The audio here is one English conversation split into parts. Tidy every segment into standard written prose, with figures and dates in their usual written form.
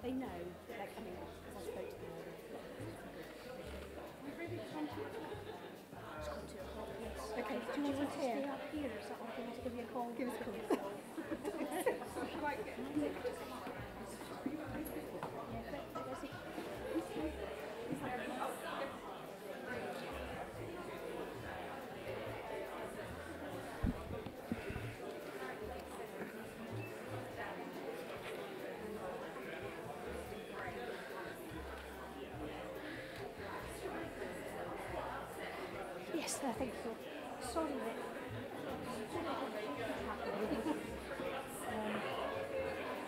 They know that they're coming up because I spoke to them. It's got 2 o'clock, yes. Okay, do you want to stay up here? Is that what you want to give you a call? Give us a call. Yes, I think so. Sorry, Rick.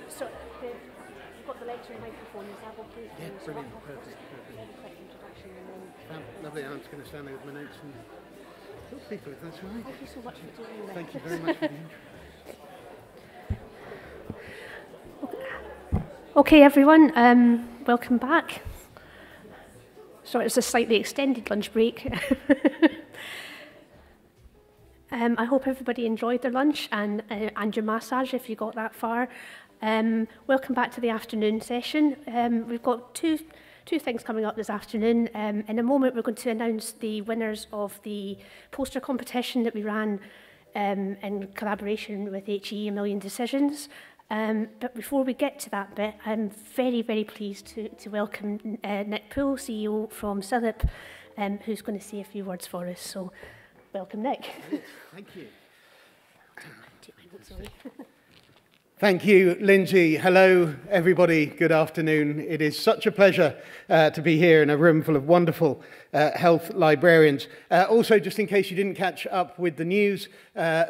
So, you've got the lecture microphone, is that okay? Yeah, brilliant, perfect. Very quick introduction and then... Lovely, I'm just going to stand there with my notes and talk to people, if that's all right. Thank you so much for doing that. Thank you very much for the intro. Okay, everyone, welcome back. Sorry, it's a slightly extended lunch break. I hope everybody enjoyed their lunch and your massage if you got that far. Welcome back to the afternoon session. We've got two things coming up this afternoon. In a moment, we're going to announce the winners of the poster competition that we ran in collaboration with HE A Million Decisions. But before we get to that bit, I'm very, very pleased to welcome Nick Poole, CEO from SILIP, who's going to say a few words for us. So, welcome, Nick. Thank you. Thank you, Lindsay. Hello, everybody. Good afternoon. It is such a pleasure to be here in a room full of wonderful health librarians. Also, just in case you didn't catch up with the news,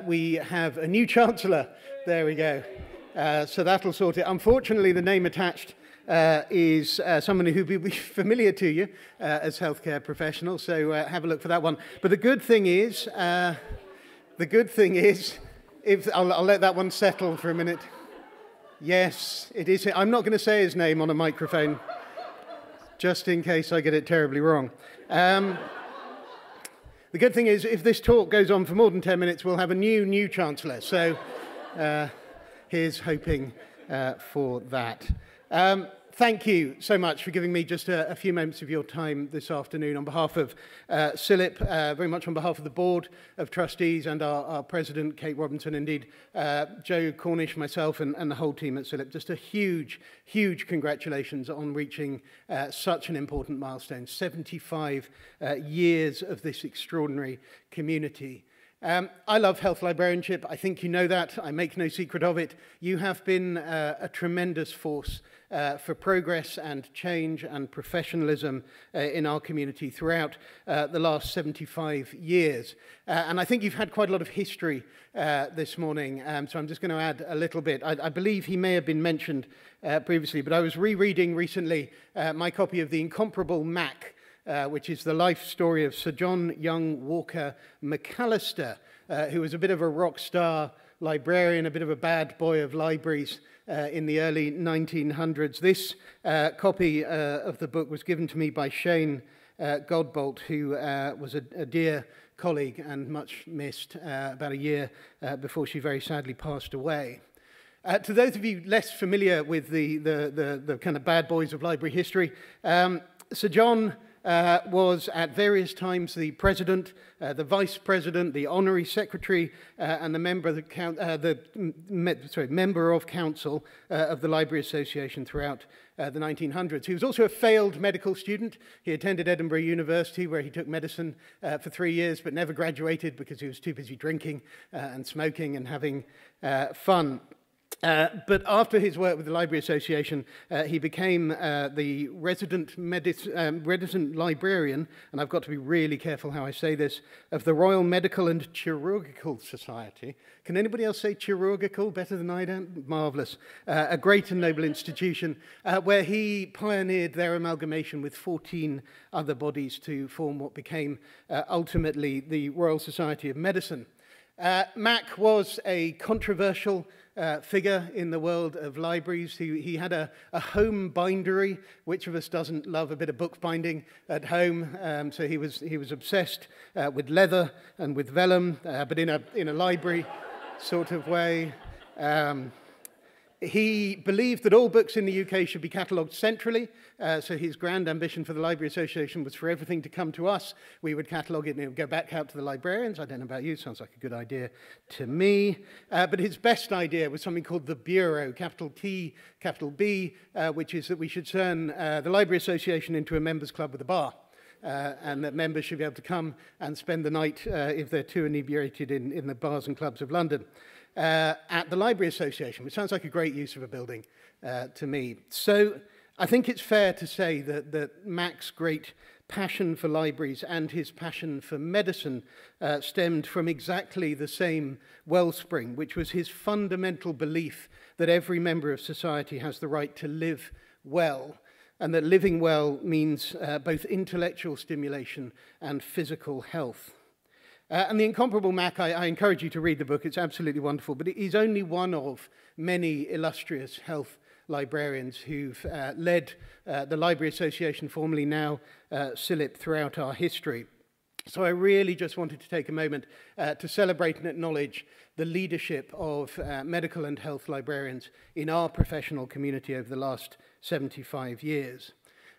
we have a new Chancellor. There we go. So that'll sort it. Unfortunately, the name attached is someone who will be familiar to you as healthcare professionals. So have a look for that one. But the good thing is, if I'll let that one settle for a minute. Yes, it is. I'm not going to say his name on a microphone, just in case I get it terribly wrong. The good thing is, if this talk goes on for more than 10 minutes, we'll have a new Chancellor. So here's hoping for that. Thank you so much for giving me just a few moments of your time this afternoon on behalf of CILIP, very much on behalf of the Board of Trustees and our President, Kate Robinson, indeed, Joe Cornish, myself, and the whole team at CILIP. Just a huge, huge congratulations on reaching such an important milestone, 75 years of this extraordinary community. I love health librarianship. I think you know that. I make no secret of it. You have been a tremendous force for progress and change and professionalism in our community throughout the last 75 years. And I think you've had quite a lot of history this morning, so I'm just going to add a little bit. I believe he may have been mentioned previously, but I was rereading recently my copy of The Incomparable Mac, which is the life story of Sir John Young Walker Macalister, who was a bit of a rock star librarian, a bit of a bad boy of libraries in the early 1900s. This copy of the book was given to me by Shane Godbolt, who was a dear colleague and much missed about a year before she very sadly passed away. To those of you less familiar with the kind of bad boys of library history, Sir John was at various times the president, the vice president, the honorary secretary, and the member of member of council of the Library Association throughout the 1900s. He was also a failed medical student. He attended Edinburgh University, where he took medicine for 3 years, but never graduated because he was too busy drinking and smoking and having fun. But after his work with the Library Association, he became the resident librarian, and I've got to be really careful how I say this, of the Royal Medical and Chirurgical Society. Can anybody else say chirurgical better than I do? Marvellous. A great and noble institution where he pioneered their amalgamation with 14 other bodies to form what became ultimately the Royal Society of Medicine. Mac was a controversial figure in the world of libraries. He had a home bindery. Which of us doesn't love a bit of bookbinding at home? So he was obsessed with leather and with vellum, but in a library sort of way. He believed that all books in the UK should be catalogued centrally, so his grand ambition for the Library Association was for everything to come to us. We would catalogue it and it would go back out to the librarians. I don't know about you, sounds like a good idea to me. But his best idea was something called the Bureau, capital T, capital B, which is that we should turn the Library Association into a members club with a bar. And that members should be able to come and spend the night, if they're too inebriated, in the bars and clubs of London. At the Library Association, which sounds like a great use of a building to me. So I think it's fair to say that Mac's great passion for libraries and his passion for medicine stemmed from exactly the same wellspring, which was his fundamental belief that every member of society has the right to live well, and that living well means both intellectual stimulation and physical health. And The Incomparable Mac, I encourage you to read the book. It's absolutely wonderful. But he's only one of many illustrious health librarians who've led the Library Association, formerly now CILIP, throughout our history. So I really just wanted to take a moment to celebrate and acknowledge the leadership of medical and health librarians in our professional community over the last 75 years.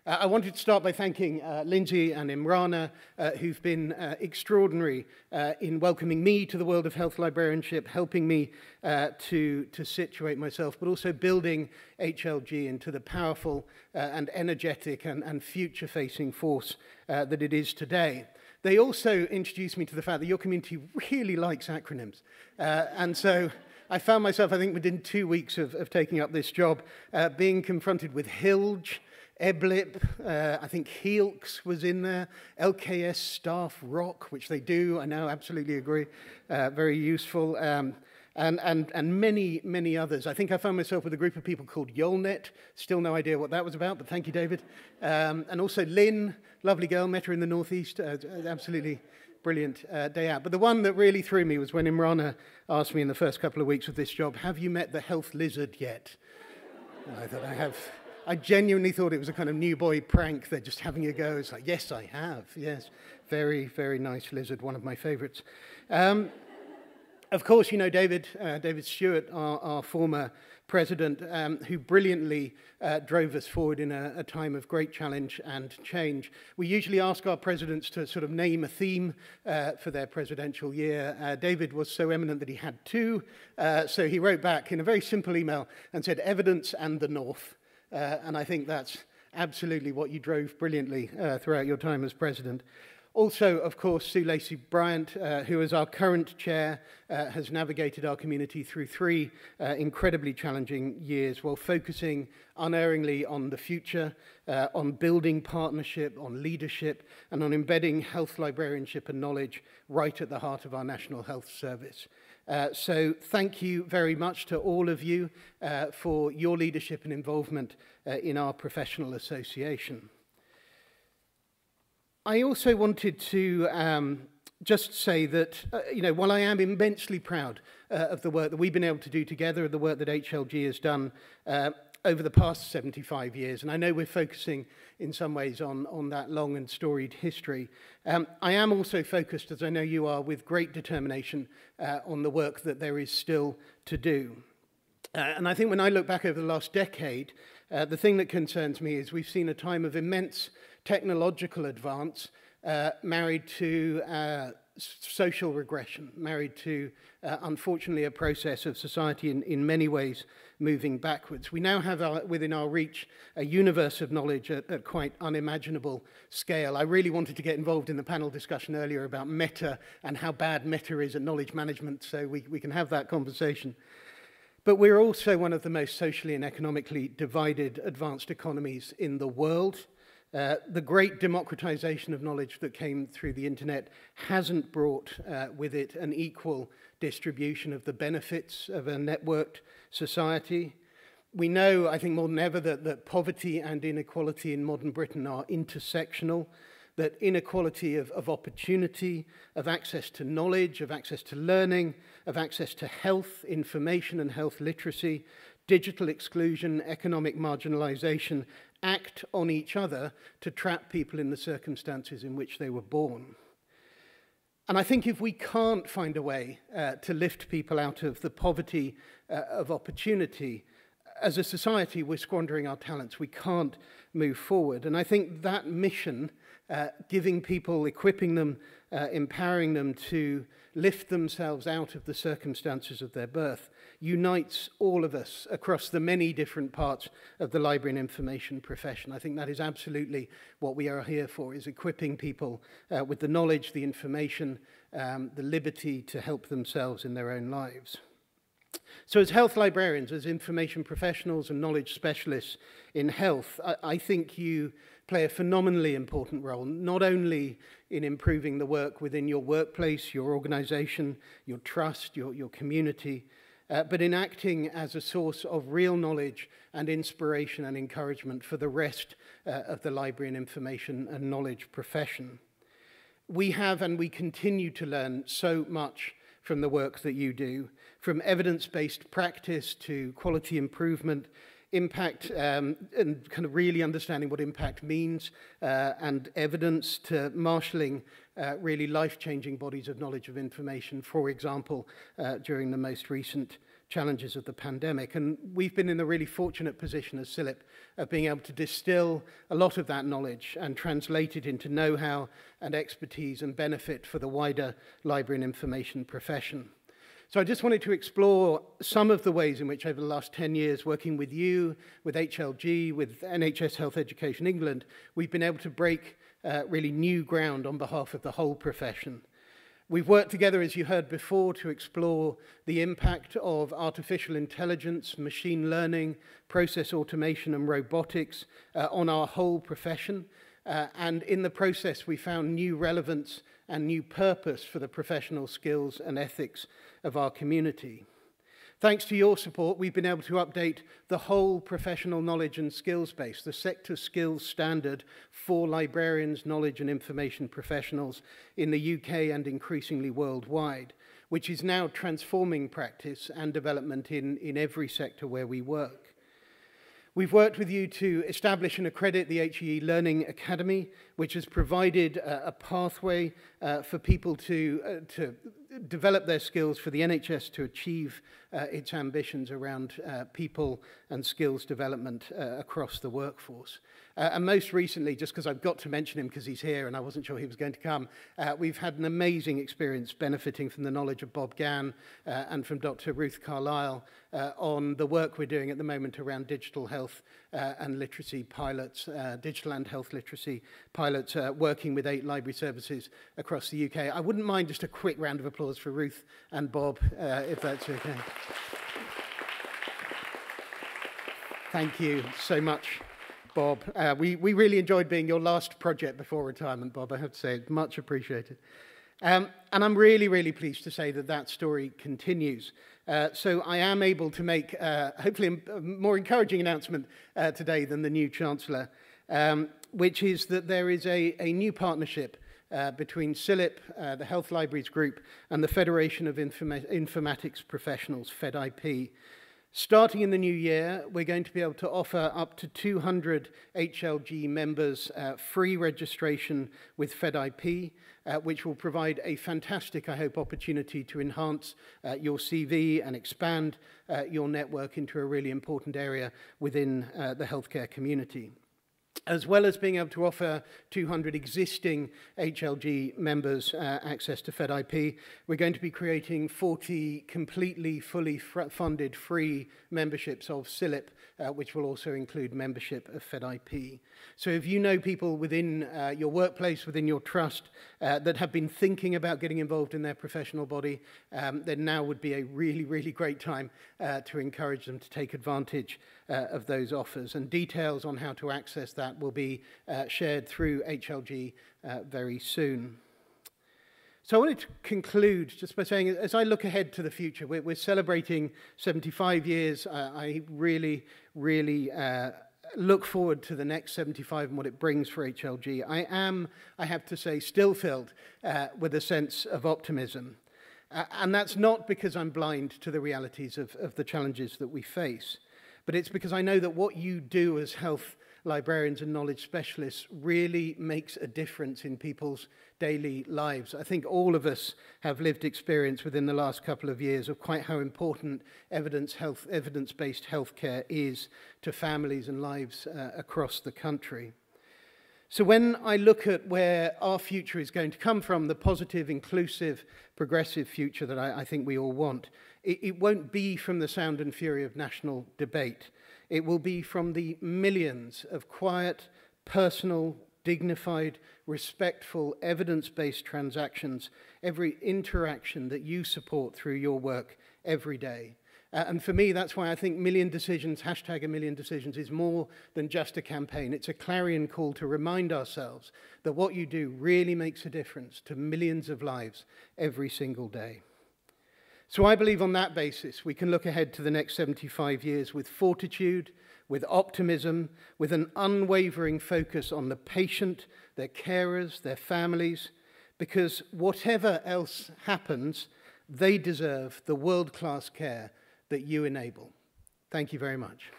I wanted to start by thanking Lindsay and Imrana, who've been extraordinary in welcoming me to the world of health librarianship, helping me to situate myself, but also building HLG into the powerful and energetic and future-facing force that it is today. They also introduced me to the fact that your community really likes acronyms. And so I found myself, I think, within 2 weeks of taking up this job, being confronted with HILGE, EBLIP, I think HEALCS was in there, LKS Staff Rock, which they do, I now absolutely agree, very useful, and many, many others. I think I found myself with a group of people called YOLNET, still no idea what that was about, but thank you, David. And also Lynn, lovely girl, met her in the Northeast, absolutely brilliant day out. But the one that really threw me was when Imrana asked me in the first couple of weeks of this job, have you met the health lizard yet? And I thought, I genuinely thought it was a kind of new boy prank. They're just having a go. It's like, yes, I have. Yes, very, very nice lizard, one of my favorites. Of course, you know David Stewart, our former president, who brilliantly drove us forward in a time of great challenge and change. We usually ask our presidents to sort of name a theme for their presidential year. David was so eminent that he had two, so he wrote back in a very simple email and said, "Evidence and the North." And I think that's absolutely what you drove brilliantly throughout your time as president. Also, of course, Sue Lacey-Bryant, who is our current chair, has navigated our community through three incredibly challenging years while focusing unerringly on the future, on building partnership, on leadership, and on embedding health librarianship and knowledge right at the heart of our National Health Service. So thank you very much to all of you for your leadership and involvement in our professional association. I also wanted to just say that, while I am immensely proud of the work that we've been able to do together, the work that HLG has done over the past 75 years, and I know we're focusing in some ways on that long and storied history, I am also focused, as I know you are, with great determination on the work that there is still to do. And I think when I look back over the last decade, the thing that concerns me is we've seen a time of immense technological advance married to social regression, married to, unfortunately, a process of society in many ways moving backwards. We now have within our reach a universe of knowledge at quite unimaginable scale. I really wanted to get involved in the panel discussion earlier about meta and how bad meta is at knowledge management, so we can have that conversation. But we're also one of the most socially and economically divided advanced economies in the world. The great democratization of knowledge that came through the internet hasn't brought with it an equal distribution of the benefits of a networked society. We know, I think more than ever, that poverty and inequality in modern Britain are intersectional, that inequality of opportunity, of access to knowledge, of access to learning, of access to health, information and health literacy, digital exclusion, economic marginalization, act on each other to trap people in the circumstances in which they were born. And I think if we can't find a way to lift people out of the poverty of opportunity, as a society, we're squandering our talents. We can't move forward. And I think that mission, giving people, equipping them, empowering them to lift themselves out of the circumstances of their birth, unites all of us across the many different parts of the library and information profession. I think that is absolutely what we are here for, is equipping people with the knowledge, the information, the liberty to help themselves in their own lives. So as health librarians, as information professionals and knowledge specialists in health, I think you play a phenomenally important role, not only in improving the work within your workplace, your organization, your trust, your community, but in acting as a source of real knowledge and inspiration and encouragement for the rest of the library and information and knowledge profession. We have and we continue to learn so much from the work that you do, from evidence-based practice to quality improvement, impact, and kind of really understanding what impact means, and evidence, to marshalling really life-changing bodies of knowledge of information, for example, during the most recent challenges of the pandemic. And we've been in a really fortunate position as CILIP of being able to distill a lot of that knowledge and translate it into know-how and expertise and benefit for the wider library and information profession. So I just wanted to explore some of the ways in which over the last 10 years, working with you, with HLG, with NHS Health Education England, we've been able to break really new ground on behalf of the whole profession. We've worked together, as you heard before, to explore the impact of artificial intelligence, machine learning, process automation and robotics on our whole profession. And in the process, we found new relevance and new purpose for the professional skills and ethics of our community. Thanks to your support, we've been able to update the whole professional knowledge and skills base, the sector skills standard for librarians, knowledge and information professionals in the UK and increasingly worldwide, which is now transforming practice and development in every sector where we work. We've worked with you to establish and accredit the HEE Learning Academy, which has provided a pathway for people to develop their skills for the NHS to achieve its ambitions around people and skills development across the workforce. And most recently, just because I've got to mention him because he's here and I wasn't sure he was going to come, we've had an amazing experience benefiting from the knowledge of Bob Gann and from Dr. Ruth Carlisle on the work we're doing at the moment around digital health and literacy pilots, digital and health literacy pilots working with 8 library services across the UK. I wouldn't mind just a quick round of applause for Ruth and Bob, if that's okay. Thank you so much, Bob. We really enjoyed being your last project before retirement, Bob, I have to say. It's much appreciated. And I'm really, really pleased to say that that story continues. So I am able to make, hopefully, a more encouraging announcement today than the new Chancellor, which is that there is a new partnership between CILIP, the Health Libraries Group, and the Federation of Informatics Professionals, FedIP. Starting in the new year, we're going to be able to offer up to 200 HLG members free registration with FedIP, which will provide a fantastic, I hope, opportunity to enhance your CV and expand your network into a really important area within the healthcare community. As well as being able to offer 200 existing HLG members access to FedIP, we're going to be creating 40 completely, fully funded free memberships of CILIP, which will also include membership of FedIP. So if you know people within your workplace, within your trust, that have been thinking about getting involved in their professional body, then now would be a really, really great time to encourage them to take advantage of those offers. And details on how to access that will be shared through HLG very soon. So I wanted to conclude just by saying, as I look ahead to the future, we're celebrating 75 years. I really, really look forward to the next 75 and what it brings for HLG. I am, I have to say, still filled with a sense of optimism. And that's not because I'm blind to the realities of the challenges that we face, but it's because I know that what you do as health librarians and knowledge specialists really makes a difference in people's daily lives. I think all of us have lived experience within the last couple of years of quite how important evidence-based healthcare is to families and lives across the country. So when I look at where our future is going to come from, the positive, inclusive, progressive future that I think we all want, it won't be from the sound and fury of national debate. It will be from the millions of quiet, personal, dignified, respectful, evidence-based transactions, every interaction that you support through your work every day. And for me, that's why I think Million Decisions, hashtag A Million Decisions, is more than just a campaign. It's a clarion call to remind ourselves that what you do really makes a difference to millions of lives every single day. So I believe on that basis, we can look ahead to the next 75 years with fortitude, with optimism, with an unwavering focus on the patient, their carers, their families, because whatever else happens, they deserve the world-class care that you enable. Thank you very much.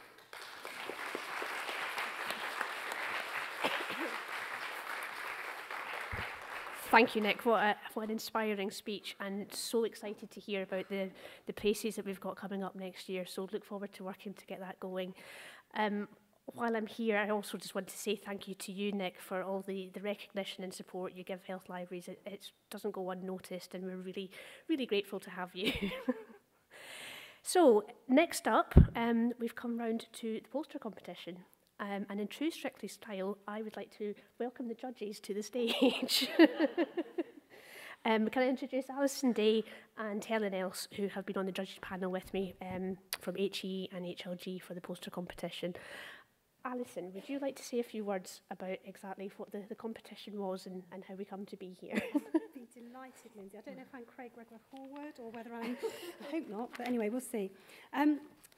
Thank you, Nick. What an inspiring speech, and so excited to hear about the places that we've got coming up next year. So look forward to working to get that going. While I'm here, I also just want to say thank you to you, Nick, for all the recognition and support you give Health Libraries. It doesn't go unnoticed, and we're really, really grateful to have you. So next up, we've come round to the poster competition. And in true Strictly style, I would like to welcome the judges to the stage. Can I introduce Alison Day and Helen Else, who have been on the judges panel with me from HE and HLG for the poster competition. Alison, would you like to say a few words about exactly what the competition was and how we come to be here? I'd be delighted, Lindsay. I don't know if I'm Craig Regler-Horwood or whether I'm... I hope not, but anyway, we'll see.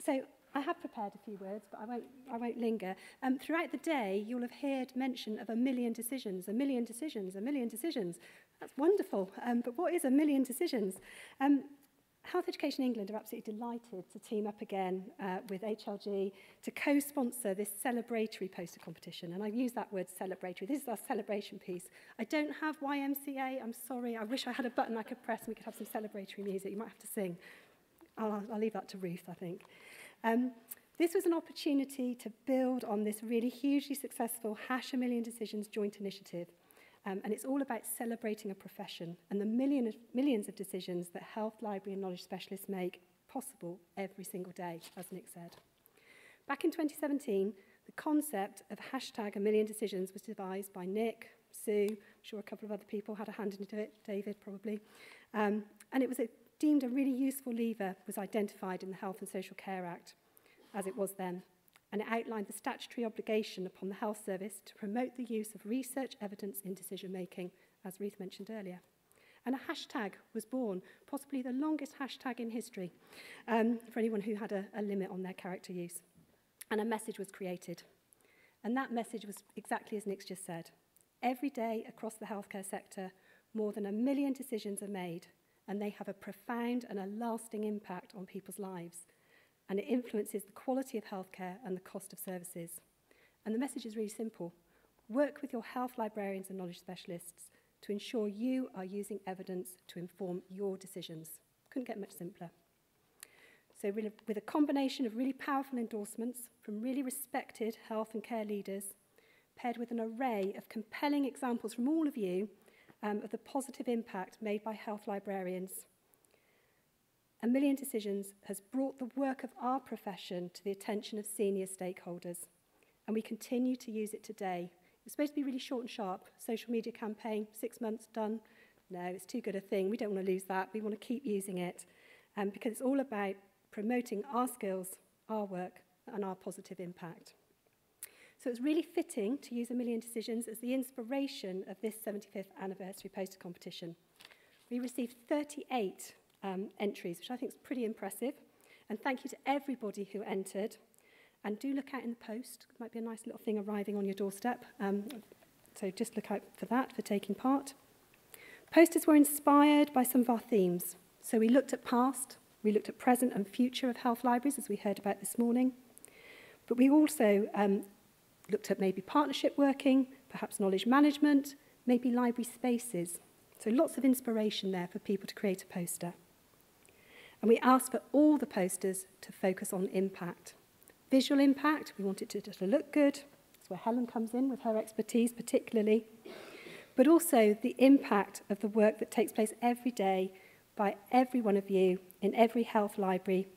So I have prepared a few words, but I won't linger. Throughout the day, you'll have heard mention of 1 million decisions, 1 million decisions, 1 million decisions. That's wonderful, but what is 1 million decisions? Health Education England are absolutely delighted to team up again with HLG to co-sponsor this celebratory poster competition. And I use that word celebratory. This is our celebration piece. I don't have YMCA. I'm sorry. I wish I had a button I could press and we could have some celebratory music. You might have to sing. I'll leave that to Ruth, I think. This was an opportunity to build on this really hugely successful #1 Million Decisions joint initiative. And it's all about celebrating a profession and the millions of decisions that health, library and knowledge specialists make possible every single day, as Nick said. Back in 2017, the concept of #1million decisions was devised by Nick, Sue, I'm sure a couple of other people had a hand into it, David probably. And it was deemed a really useful lever was identified in the Health and Social Care Act, as it was then. And it outlined the statutory obligation upon the health service to promote the use of research evidence in decision-making, as Ruth mentioned earlier. And a hashtag was born, possibly the longest hashtag in history, for anyone who had a limit on their character use. And a message was created. And that message was exactly as Nick's just said. Every day across the healthcare sector, more than 1 million decisions are made, and they have a profound and a lasting impact on people's lives. And it influences the quality of healthcare and the cost of services. And the message is really simple. Work with your health librarians and knowledge specialists to ensure you are using evidence to inform your decisions. Couldn't get much simpler. So with a combination of really powerful endorsements from really respected health and care leaders, paired with an array of compelling examples from all of you of the positive impact made by health librarians, 1 Million Decisions has brought the work of our profession to the attention of senior stakeholders, and we continue to use it today. It's supposed to be really short and sharp. Social media campaign, 6 months, done. No, it's too good a thing. We don't want to lose that. We want to keep using it because it's all about promoting our skills, our work, and our positive impact. So it's really fitting to use 1 Million Decisions as the inspiration of this 75th anniversary poster competition. We received 38 entries, which I think is pretty impressive. And thank you to everybody who entered. And do look out in the post. It might be a nice little thing arriving on your doorstep. So just look out for that, for taking part. Posters were inspired by some of our themes. So we looked at past, we looked at present and future of health libraries, as we heard about this morning. But we also looked at maybe partnership working, perhaps knowledge management, maybe library spaces. So lots of inspiration there for people to create a poster. And we asked for all the posters to focus on impact. Visual impact, we want it to look good. That's where Helen comes in with her expertise particularly. But also the impact of the work that takes place every day by every one of you in every health library,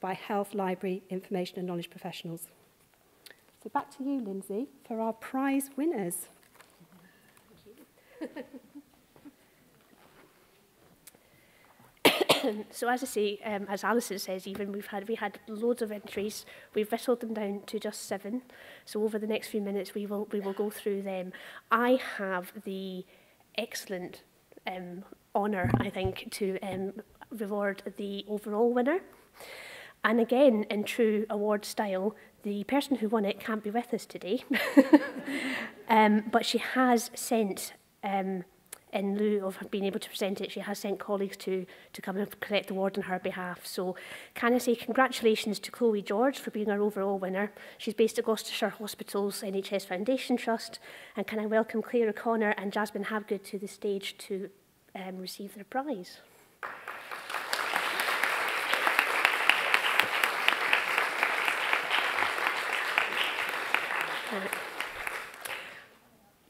by health library information and knowledge professionals. So back to you, Lindsay, for our prize winners. Thank you. So as I say, as Alison says, even we had loads of entries. We've whittled them down to just 7. So over the next few minutes, we will go through them. I have the excellent honour, I think, to reward the overall winner. And again, in true award style, the person who won it can't be with us today, but she has sent. In lieu of being able to present it, she has sent colleagues to come and collect the award on her behalf. So can I say congratulations to Chloe George for being our overall winner. She's based at Gloucestershire Hospital's NHS Foundation Trust. And can I welcome Claire O'Connor and Jasmine Habgood to the stage to receive their prize.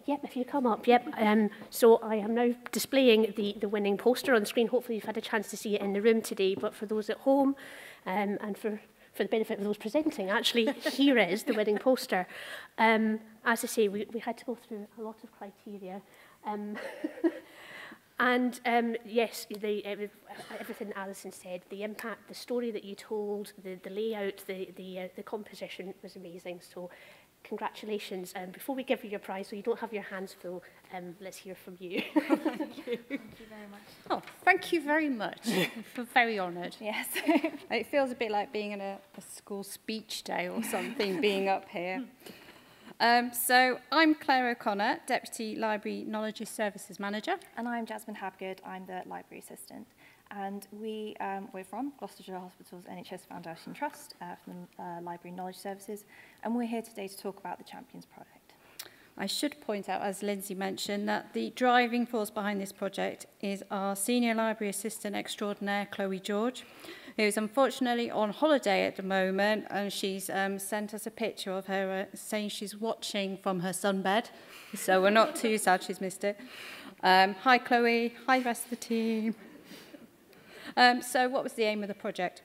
Yep, if you come up, yep. So I am now displaying the winning poster on the screen. Hopefully you've had a chance to see it in the room today, but for those at home and for the benefit of those presenting, actually, here is the winning poster. As I say, we had to go through a lot of criteria. And yes, everything Alison said, the impact, the story that you told, the layout, the composition was amazing. So congratulations. Before we give you your prize, so you don't have your hands full, let's hear from you. Thank you. Thank you very much. Oh, thank you very much. I feel very honoured. Yes. It feels a bit like being in a school speech day or something, being up here. So I'm Claire O'Connor, Deputy Library Knowledge Services Manager. And I'm Jasmine Habgood, I'm the Library Assistant. And we're from Gloucestershire Hospitals NHS Foundation Trust from Library and Knowledge Services, and we're here today to talk about the Champions project. I should point out, as Lindsay mentioned, that the driving force behind this project is our Senior Library Assistant Extraordinaire, Chloe George, who is unfortunately on holiday at the moment, and she's sent us a picture of her saying she's watching from her sunbed, so we're not too sad she's missed it. Hi Chloe, hi rest of the team. So what was the aim of the project?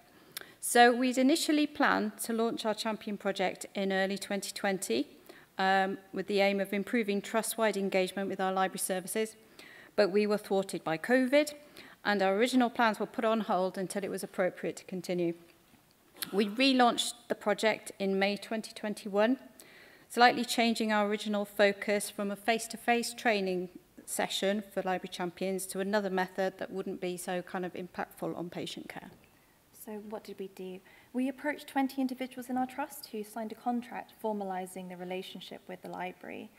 So we'd initially planned to launch our Champion project in early 2020, with the aim of improving trust-wide engagement with our library services, but we were thwarted by COVID, and our original plans were put on hold until it was appropriate to continue. We relaunched the project in May 2021, slightly changing our original focus from a face-to-face training session for library champions to another method that wouldn't be so kind of impactful on patient care. So what did we do? We approached 20 individuals in our trust who signed a contract formalising the relationship with the library.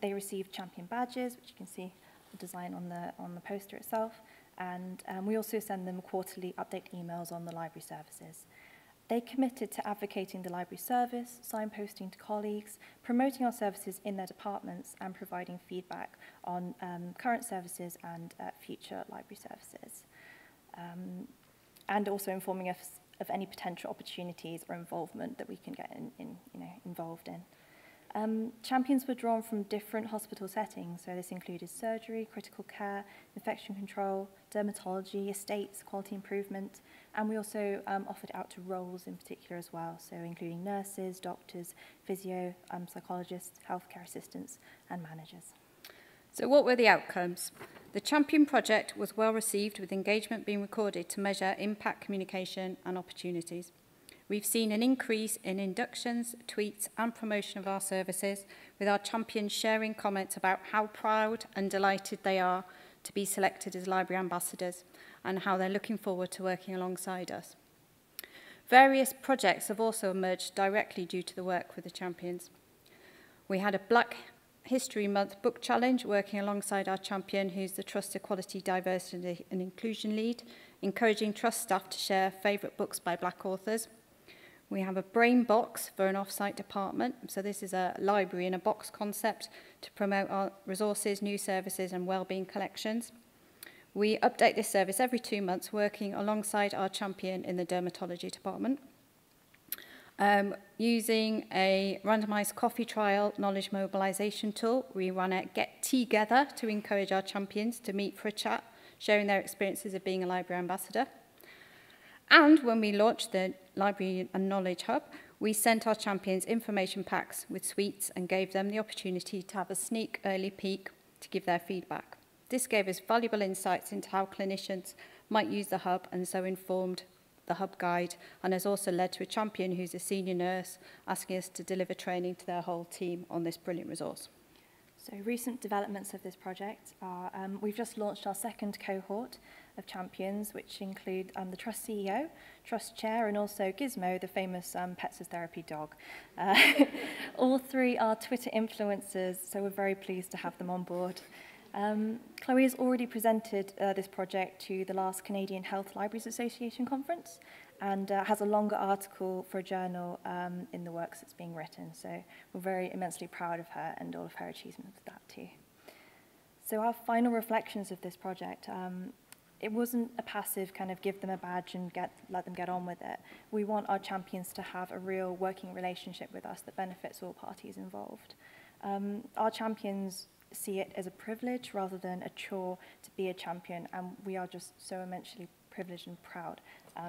They received champion badges, which you can see the design on the poster itself, and we also send them quarterly update emails on the library services. They committed to advocating the library service, signposting to colleagues, promoting our services in their departments, and providing feedback on current services and future library services. And also informing us of any potential opportunities or involvement that we can get involved in. Champions were drawn from different hospital settings, so this included surgery, critical care, infection control, dermatology, estates, quality improvement, and we also offered out to roles in particular as well, so including nurses, doctors, physio, psychologists, healthcare assistants, and managers. So what were the outcomes? The Champion project was well received, with engagement being recorded to measure impact, communication and opportunities. We've seen an increase in inductions, tweets and promotion of our services, with our champions sharing comments about how proud and delighted they are to be selected as library ambassadors and how they're looking forward to working alongside us. Various projects have also emerged directly due to the work with the champions. We had a Black History Month book challenge working alongside our champion, who's the Trust Equality, Diversity and Inclusion Lead, encouraging trust staff to share favourite books by Black authors. We have a brain box for an off-site department, so this is a library in a box concept to promote our resources, new services and wellbeing collections. We update this service every 2 months, working alongside our champion in the dermatology department. Using a randomised coffee trial knowledge mobilisation tool, we run a Get Together to encourage our champions to meet for a chat, sharing their experiences of being a library ambassador. And when we launched the Library and Knowledge Hub, we sent our champions information packs with sweets and gave them the opportunity to have a sneak early peek to give their feedback. This gave us valuable insights into how clinicians might use the hub, and so informed the hub guide, and has also led to a champion who's a senior nurse asking us to deliver training to their whole team on this brilliant resource. So recent developments of this project are, we've just launched our second cohort of champions, which include the Trust CEO, Trust Chair, and also Gizmo, the famous Pets as Therapy dog. All three are Twitter influencers, so we're very pleased to have them on board. Chloe has already presented this project to the last Canadian Health Libraries Association conference, and has a longer article for a journal in the works that's being written. So we're very immensely proud of her and all of her achievements with that too. So our final reflections of this project, it wasn't a passive kind of give them a badge and let them get on with it. We want our champions to have a real working relationship with us that benefits all parties involved. Our champions see it as a privilege rather than a chore to be a champion, and we are just so immensely privileged and proud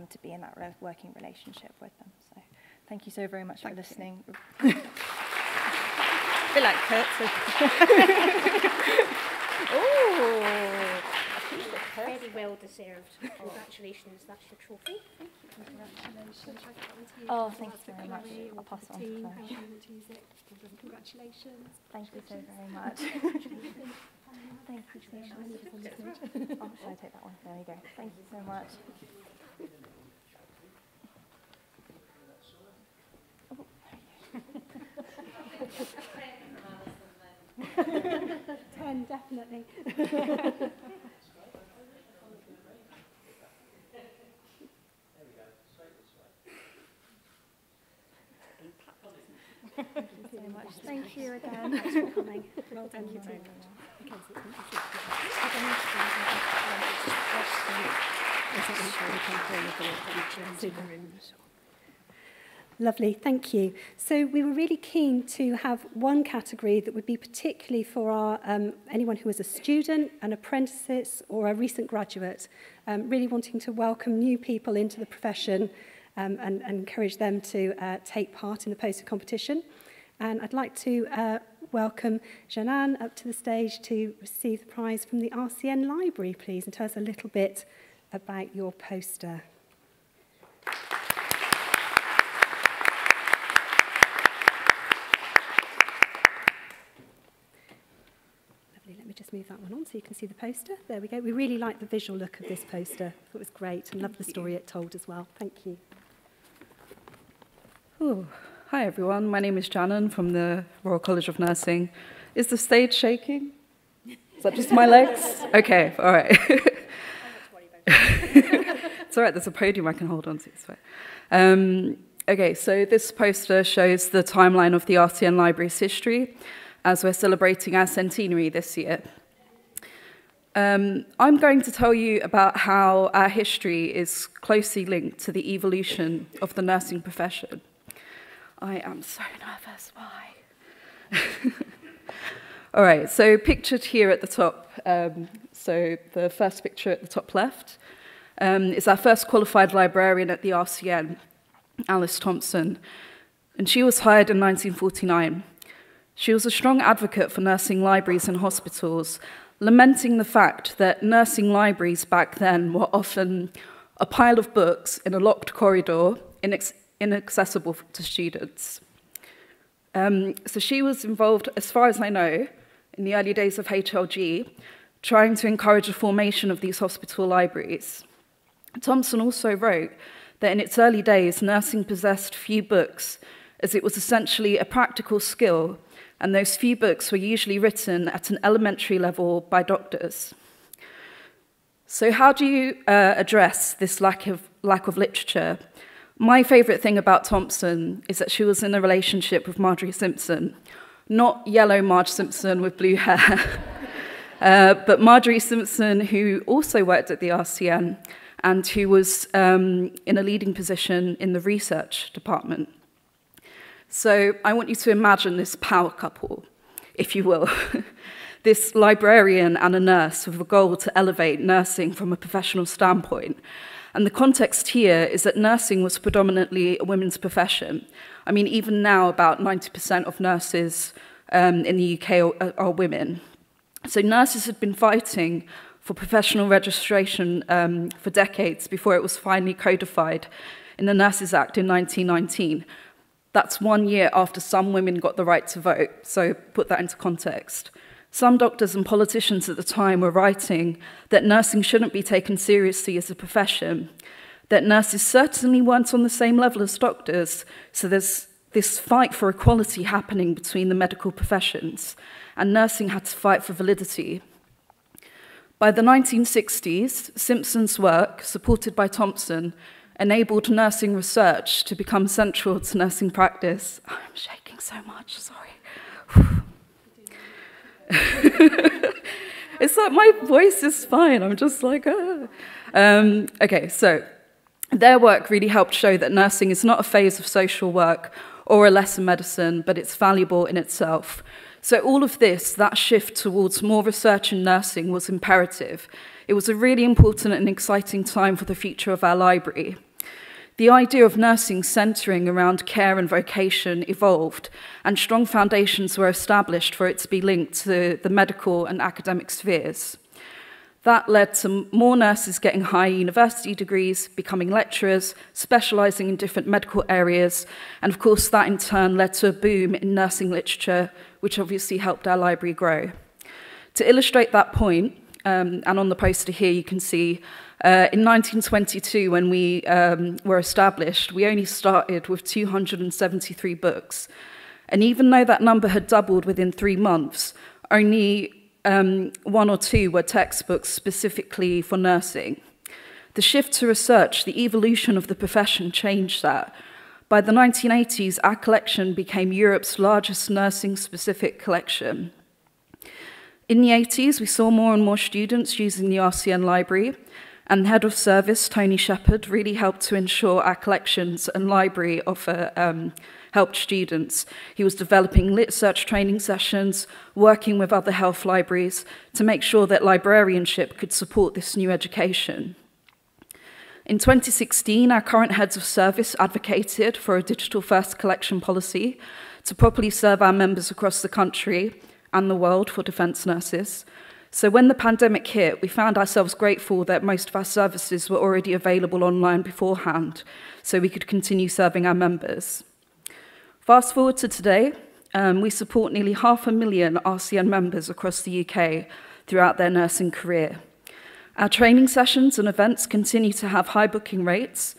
to be in that working relationship with them. So thank you so very much for listening. A bit like curtsy. Oh, very well deserved. Congratulations, that's your trophy. Congratulations. Oh, thank you very much. I'll pass it on to Claire. Congratulations. Thank you so very much. Thank you so much. Oh, should I take that one? There we go. Thank you so much. 10, definitely. Thank you so much. Thank you again. Thanks for coming. Well done. Thank you very much. Lovely, thank you. So we were really keen to have one category that would be particularly for our anyone who is a student, an apprentice or a recent graduate, really wanting to welcome new people into the profession and encourage them to take part in the poster competition. And I'd like to welcome Janan up to the stage to receive the prize from the RCN Library, please, and tell us a little bit about your poster. Let me just move that one on so you can see the poster. There we go. We really like the visual look of this poster. I thought it was great and love the story it told as well. Thank you. Ooh. Hi everyone, my name is Janan from the Royal College of Nursing. Is the stage shaking? Is that just my legs? Okay, all right. It's all right, there's a podium I can hold on to. It's fine. Okay, so this poster shows the timeline of the RCN Library's history as we're celebrating our centenary this year. I'm going to tell you about how our history is closely linked to the evolution of the nursing profession. I am so nervous, why? All right, so pictured here at the top, so the first picture at the top left, is our first qualified librarian at the RCN, Alice Thompson, and she was hired in 1949. She was a strong advocate for nursing libraries and hospitals, lamenting the fact that nursing libraries back then were often a pile of books in a locked corridor, inaccessible to students. So she was involved, as far as I know, in the early days of HLG, trying to encourage the formation of these hospital libraries. Thompson also wrote that in its early days, nursing possessed few books, as it was essentially a practical skill, and those few books were usually written at an elementary level by doctors. So how do you address this lack of literature? My favourite thing about Thompson is that she was in a relationship with Marjorie Simpson, not yellow Marge Simpson with blue hair, but Marjorie Simpson, who also worked at the RCN and who was in a leading position in the research department. So I want you to imagine this power couple, if you will, this librarian and a nurse with a goal to elevate nursing from a professional standpoint. And the context here is that nursing was predominantly a women's profession. I mean, even now, about 90% of nurses in the UK are women. So nurses had been fighting for professional registration for decades before it was finally codified in the Nurses Act in 1919. That's 1 year after some women got the right to vote, so put that into context. Some doctors and politicians at the time were writing that nursing shouldn't be taken seriously as a profession, that nurses certainly weren't on the same level as doctors, so there's this fight for equality happening between the medical professions, and nursing had to fight for validity. By the 1960s, Simpson's work, supported by Thompson, enabled nursing research to become central to nursing practice. I'm shaking so much, sorry. It's like my voice is fine, I'm just like, ah. Okay, so their work really helped show that nursing is not a phase of social work or a lesser medicine, but it's valuable in itself. So all of this, that shift towards more research in nursing was imperative. It was a really important and exciting time for the future of our library. The idea of nursing centering around care and vocation evolved, and strong foundations were established for it to be linked to the medical and academic spheres. That led to more nurses getting higher university degrees, becoming lecturers, specialising in different medical areas, and of course that in turn led to a boom in nursing literature, which obviously helped our library grow. To illustrate that point, and on the poster here you can see, in 1922 when we were established, we only started with 273 books. And even though that number had doubled within 3 months, only 1 or 2 were textbooks specifically for nursing. The shift to research, the evolution of the profession changed that. By the 1980s, our collection became Europe's largest nursing-specific collection. In the 80s, we saw more and more students using the RCN library, and the head of service, Tony Shepherd, really helped to ensure our collections and library offer helped students. He was developing lit search training sessions, working with other health libraries to make sure that librarianship could support this new education. In 2016, our current heads of service advocated for a digital-first collection policy to properly serve our members across the country and the world for defence nurses. So when the pandemic hit, we found ourselves grateful that most of our services were already available online beforehand, so we could continue serving our members. Fast forward to today, we support nearly 500,000 RCN members across the UK throughout their nursing career. Our training sessions and events continue to have high booking rates,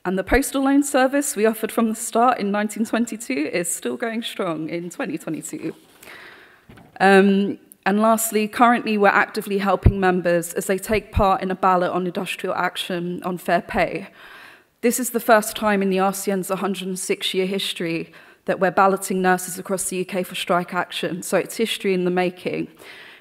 and the postal loan service we offered from the start in 1922 is still going strong in 2022. And lastly, currently we're actively helping members as they take part in a ballot on industrial action on fair pay. This is the first time in the RCN's 106-year history that we're balloting nurses across the UK for strike action, so it's history in the making.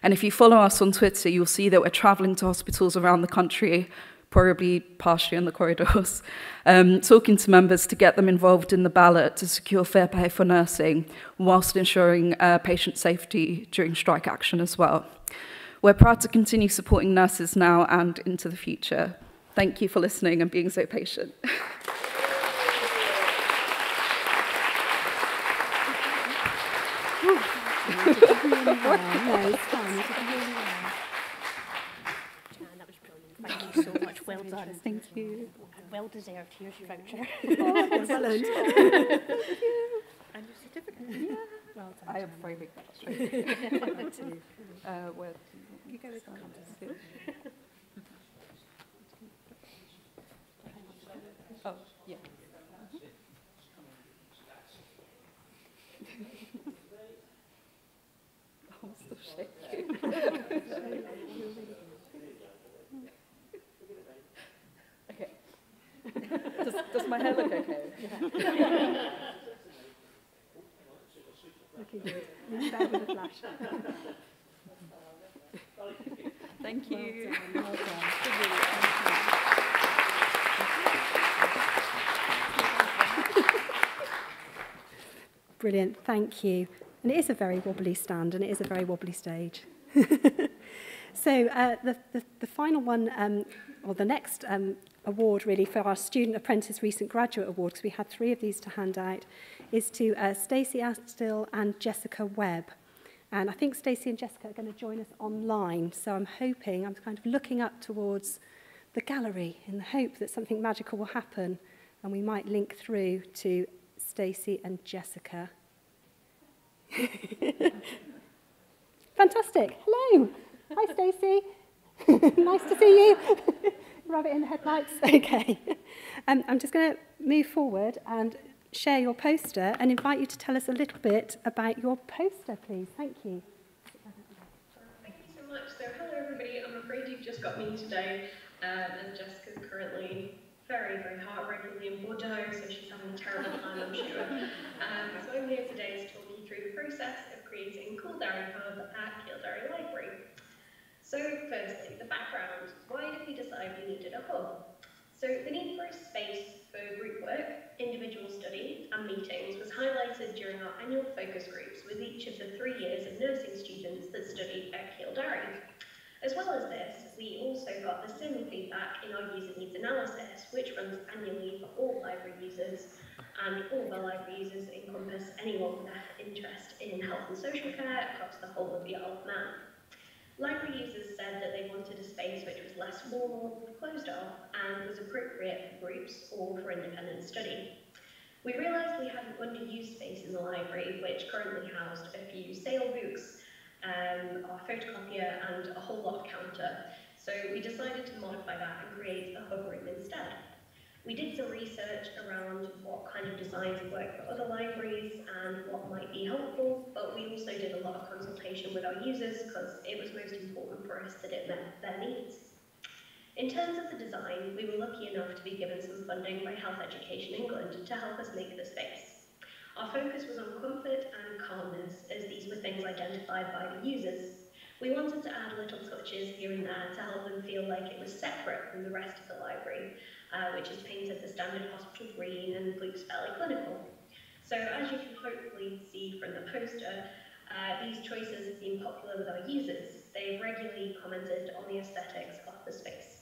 And if you follow us on Twitter, you'll see that we're travelling to hospitals around the country, probably partially in the corridors, talking to members to get them involved in the ballot to secure fair pay for nursing, whilst ensuring patient safety during strike action as well. We're proud to continue supporting nurses now and into the future. Thank you for listening and being so patient. Thank you so much. Well done. Thank you. Well deserved. Here's your voucher. Excellent. And your certificate. Yeah. Well done. I am framing that straight. Where You go with the Oh, yeah. I'm still shaking. Okay. Does my hair look okay? Yeah. Looking good. Bear with the flash. Thank you. Well done. Well done. Brilliant, thank you. And it is a very wobbly stand and it is a very wobbly stage. So the final one, or the next award really for our Student Apprentice Recent Graduate Award, because we had 3 of these to hand out, is to Stacey Astill and Jessica Webb. And I think Stacey and Jessica are going to join us online. So I'm hoping, I'm kind of looking up towards the gallery in the hope that something magical will happen and we might link through to Stacey and Jessica. Fantastic. Hello. Hi, Stacey. Nice to see you. Rabbit in the headlights. Okay. I'm just going to move forward and share your poster and invite you to tell us a little bit about your poster, please. Thank you. Thank you so much. So hello everybody, I'm afraid you've just got me today, and Jessica's currently very, very heartbreakingly in Bordeaux, so she's having a terrible time, I'm sure. So I'm here today to talk you through the process of creating Kildare Hub at Kildare Library. So firstly, the background. Why did we decide we needed a hub? So the need for a space for group work, individual study and meetings was highlighted during our annual focus groups with each of the 3 years of nursing students that studied at Kildare. As well as this, we also got the SIM feedback in our user needs analysis, which runs annually for all library users, and all of our library users encompass anyone with an interest in health and social care across the whole of the Isle of Man. Library users said that they wanted a space which was less formal, closed off, and was appropriate for groups or for independent study. We realised we had an underused space in the library, which currently housed a few sale books, our photocopier, and a whole lot counter. So we decided to modify that and create a hub room instead. We did some research around what kind of designs would work for other libraries and what might be helpful, but we also did a lot of consultation with our users because it was most important for us that it met their needs. In terms of the design, we were lucky enough to be given some funding by Health Education England to help us make the space. Our focus was on comfort and calmness, as these were things identified by the users. We wanted to add little touches here and there to help them feel like it was separate from the rest of the library, which is painted the standard hospital green and looks fairly clinical. So as you can hopefully see from the poster, these choices have been popular with our users. They've regularly commented on the aesthetics of the space.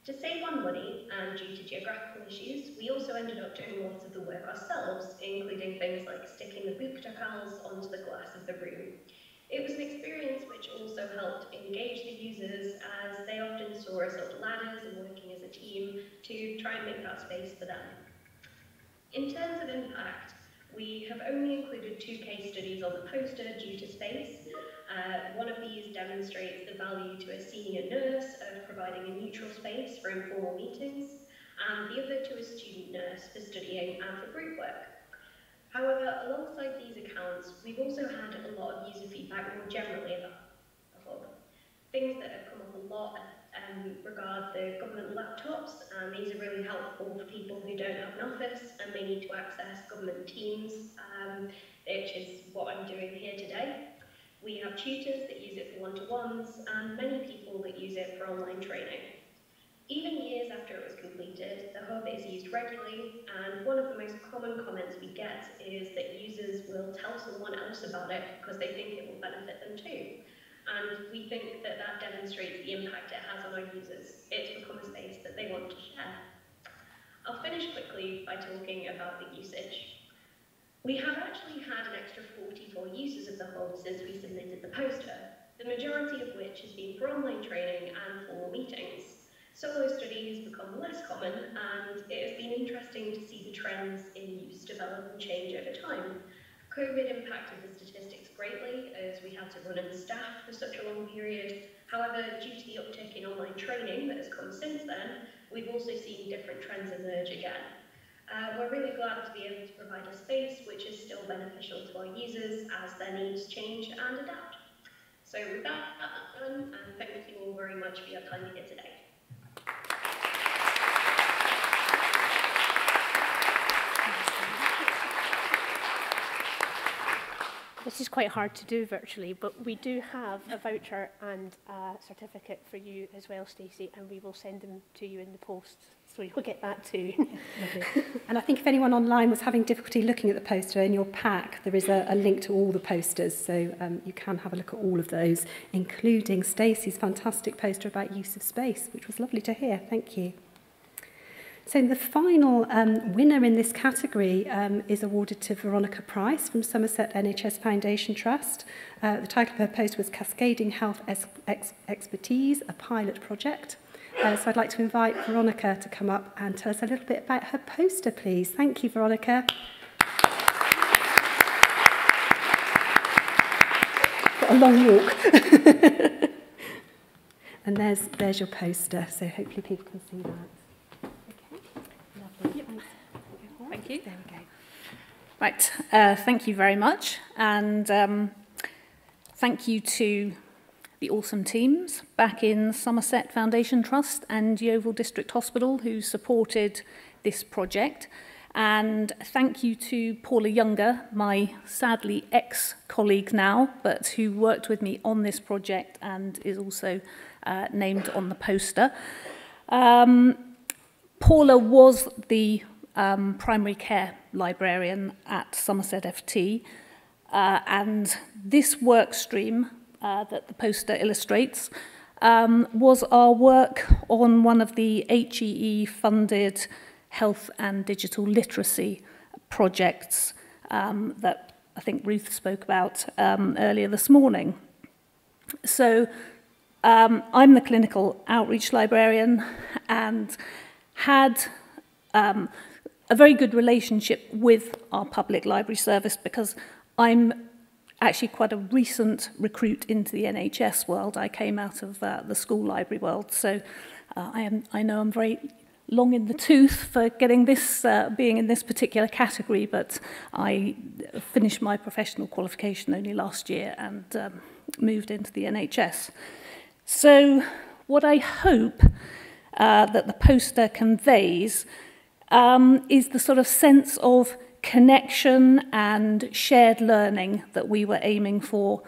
To save on money and due to geographical issues, we also ended up doing lots of the work ourselves, including things like sticking the book decals onto the glass of the room. It was an experience which also helped engage the users, as they often saw us up ladders and working as a team to try and make that space for them. In terms of impact, we have only included 2 case studies on the poster due to space. One of these demonstrates the value to a senior nurse of providing a neutral space for informal meetings, and the other to a student nurse for studying and for group work. However, alongside these accounts, we've also had a lot of user feedback more generally about the hub. Things that have come up a lot regard the government laptops, and these are really helpful for people who don't have an office and may need to access government Teams, which is what I'm doing here today. We have tutors that use it for one-to-ones, and many people that use it for online training. Even years after it was completed, the hub is used regularly, and one of the most common comments we get is that users will tell someone else about it because they think it will benefit them too. And we think that that demonstrates the impact it has on our users. It's become a space that they want to share. I'll finish quickly by talking about the usage. We have actually had an extra 44 users of the hub since we submitted the poster, the majority of which has been for online training and formal meetings. Solo study has become less common, and it has been interesting to see the trends in use develop and change over time. COVID impacted the statistics greatly, as we had to run in staff for such a long period. However, due to the uptick in online training that has come since then, we've also seen different trends emerge again. We're really glad to be able to provide a space which is still beneficial to our users as their needs change and adapt. So with that, that's done, and thank you all very much for your time here today. This is quite hard to do virtually, but we do have a voucher and a certificate for you as well, Stacey, and we will send them to you in the post, so you'll get that too. Lovely. And I think if anyone online was having difficulty looking at the poster, in your pack there is a link to all the posters, so you can have a look at all of those, including Stacey's fantastic poster about use of space, which was lovely to hear. Thank you. So the final winner in this category is awarded to Veronica Price from Somerset NHS Foundation Trust. The title of her post was Cascading Health Expertise, a Pilot Project. So I'd like to invite Veronica to come up and tell us a little bit about her poster, please. Thank you, Veronica. Got a long walk. And there's your poster, so hopefully people can see that. Thank you. There we go. Right, thank you very much, and thank you to the awesome teams back in Somerset Foundation Trust and Yeovil District Hospital who supported this project, and thank you to Paula Younger, my sadly ex-colleague now, but who worked with me on this project and is also named on the poster. Paula was the primary care librarian at Somerset FT, and this work stream that the poster illustrates was our work on one of the HEE-funded health and digital literacy projects that I think Ruth spoke about earlier this morning. So I'm the clinical outreach librarian and had a very good relationship with our public library service because I'm actually quite a recent recruit into the NHS world. I came out of the school library world, so I know I'm very long in the tooth for getting this, being in this particular category, but I finished my professional qualification only last year and moved into the NHS. So What I hope that the poster conveys is the sort of sense of connection and shared learning that we were aiming for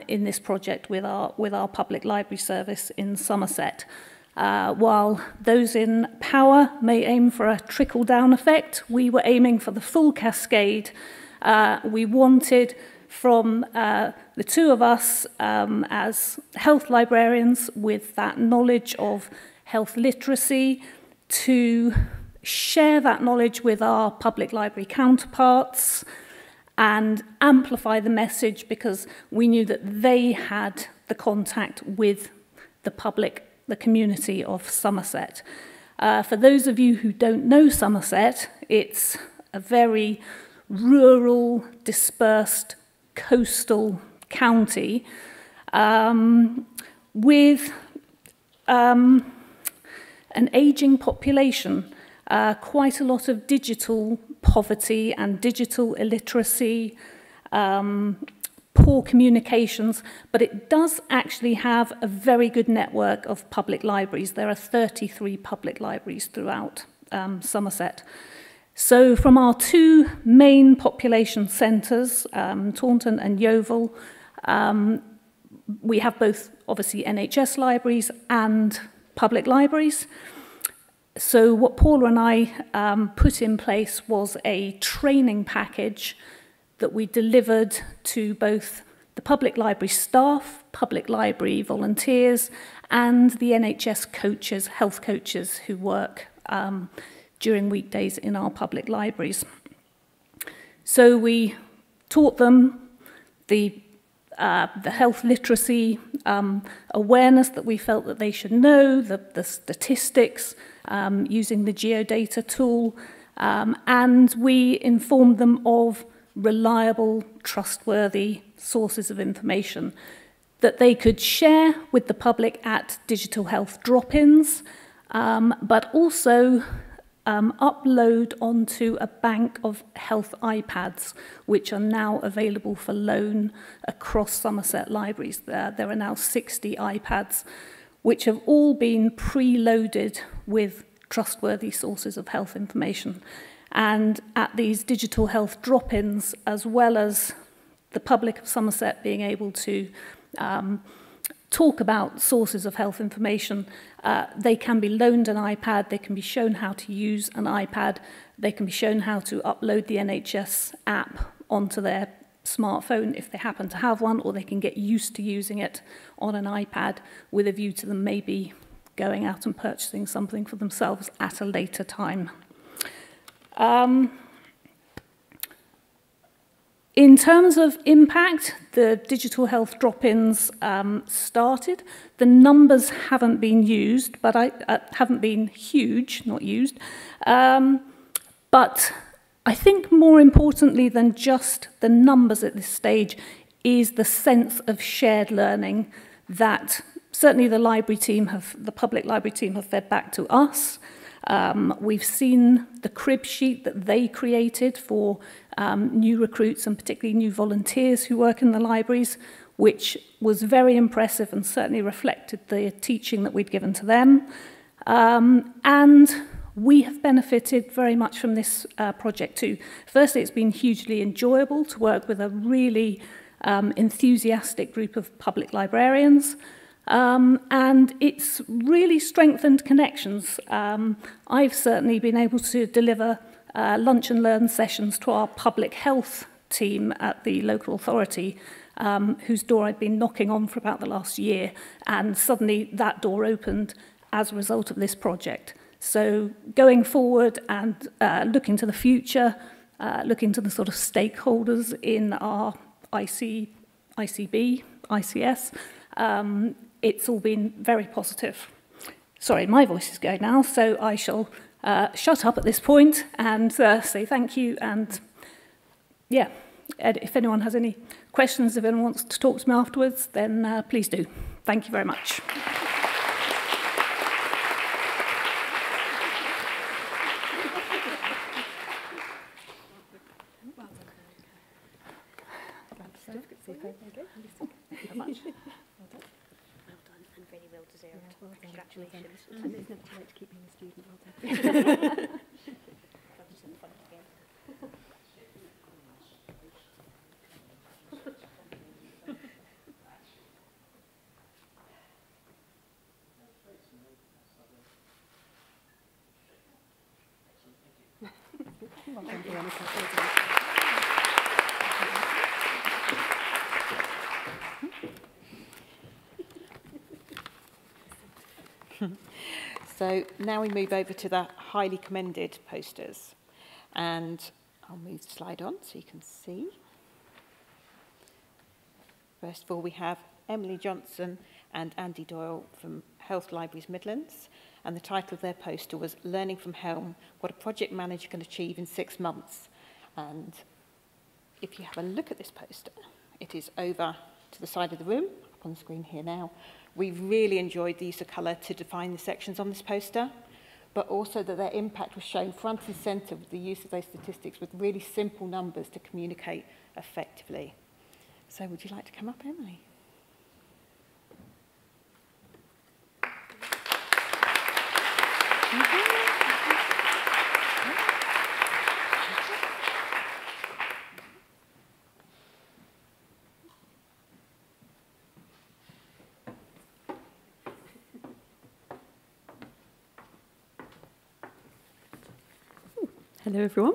in this project with our public library service in Somerset. While those in power may aim for a trickle-down effect, we were aiming for the full cascade. We wanted from the two of us as health librarians with that knowledge of health literacy to share that knowledge with our public library counterparts and amplify the message, because we knew that they had the contact with the public, the community of Somerset. For those of you who don't know Somerset, it's a very rural, dispersed, coastal county with an ageing population, quite a lot of digital poverty and digital illiteracy, poor communications, but it does actually have a very good network of public libraries. There are 33 public libraries throughout Somerset. So from our two main population centres, Taunton and Yeovil, we have both obviously NHS libraries and public libraries. So what Paula and I put in place was a training package that we delivered to both the public library staff, public library volunteers, and the NHS coaches, health coaches who work during weekdays in our public libraries. So we taught them the health literacy awareness that we felt that they should know, the statistics, using the geodata tool, and we informed them of reliable, trustworthy sources of information that they could share with the public at digital health drop-ins, but also upload onto a bank of health iPads, which are now available for loan across Somerset libraries. There are now 60 iPads, which have all been preloaded with trustworthy sources of health information. And at these digital health drop-ins, as well as the public of Somerset being able to talk about sources of health information, they can be loaned an iPad, they can be shown how to use an iPad, they can be shown how to upload the NHS app onto their smartphone if they happen to have one, or they can get used to using it on an iPad with a view to them maybe going out and purchasing something for themselves at a later time. In terms of impact, the digital health drop-ins started. The numbers haven't been used, but haven't been huge, not used. But I think more importantly than just the numbers at this stage is the sense of shared learning that certainly the public library team have fed back to us. We've seen the crib sheet that they created for new recruits and particularly new volunteers who work in the libraries, which was very impressive and certainly reflected the teaching that we'd given to them. And we have benefited very much from this project too. Firstly, it's been hugely enjoyable to work with a really enthusiastic group of public librarians. And it's really strengthened connections. I've certainly been able to deliver lunch and learn sessions to our public health team at the local authority, whose door I'd been knocking on for about the last year, and suddenly that door opened as a result of this project. So going forward and looking to the future, looking to the sort of stakeholders in our ICB, ICS, it's all been very positive. Sorry, my voice is going now, so I shall shut up at this point and say thank you. And yeah, Ed, if anyone has any questions, if anyone wants to talk to me afterwards, then please do. Thank you very much. very well deserved. Yeah, well done, Congratulations. Well done. And it's never too late to keep being a student. Well done. Well done, Veronica. Well done. So now we move over to the highly commended posters. And I'll move the slide on so you can see. First of all, we have Emily Johnson and Andy Doyle from Health Libraries Midlands. And the title of their poster was Learning from Helm, What a Project Manager Can Achieve in 6 Months. And if you have a look at this poster, it is over to the side of the room, up on the screen here now. We really enjoyed the use of colour to define the sections on this poster, but also that their impact was shown front and centre with the use of those statistics with really simple numbers to communicate effectively. So would you like to come up, Emily? Hello everyone.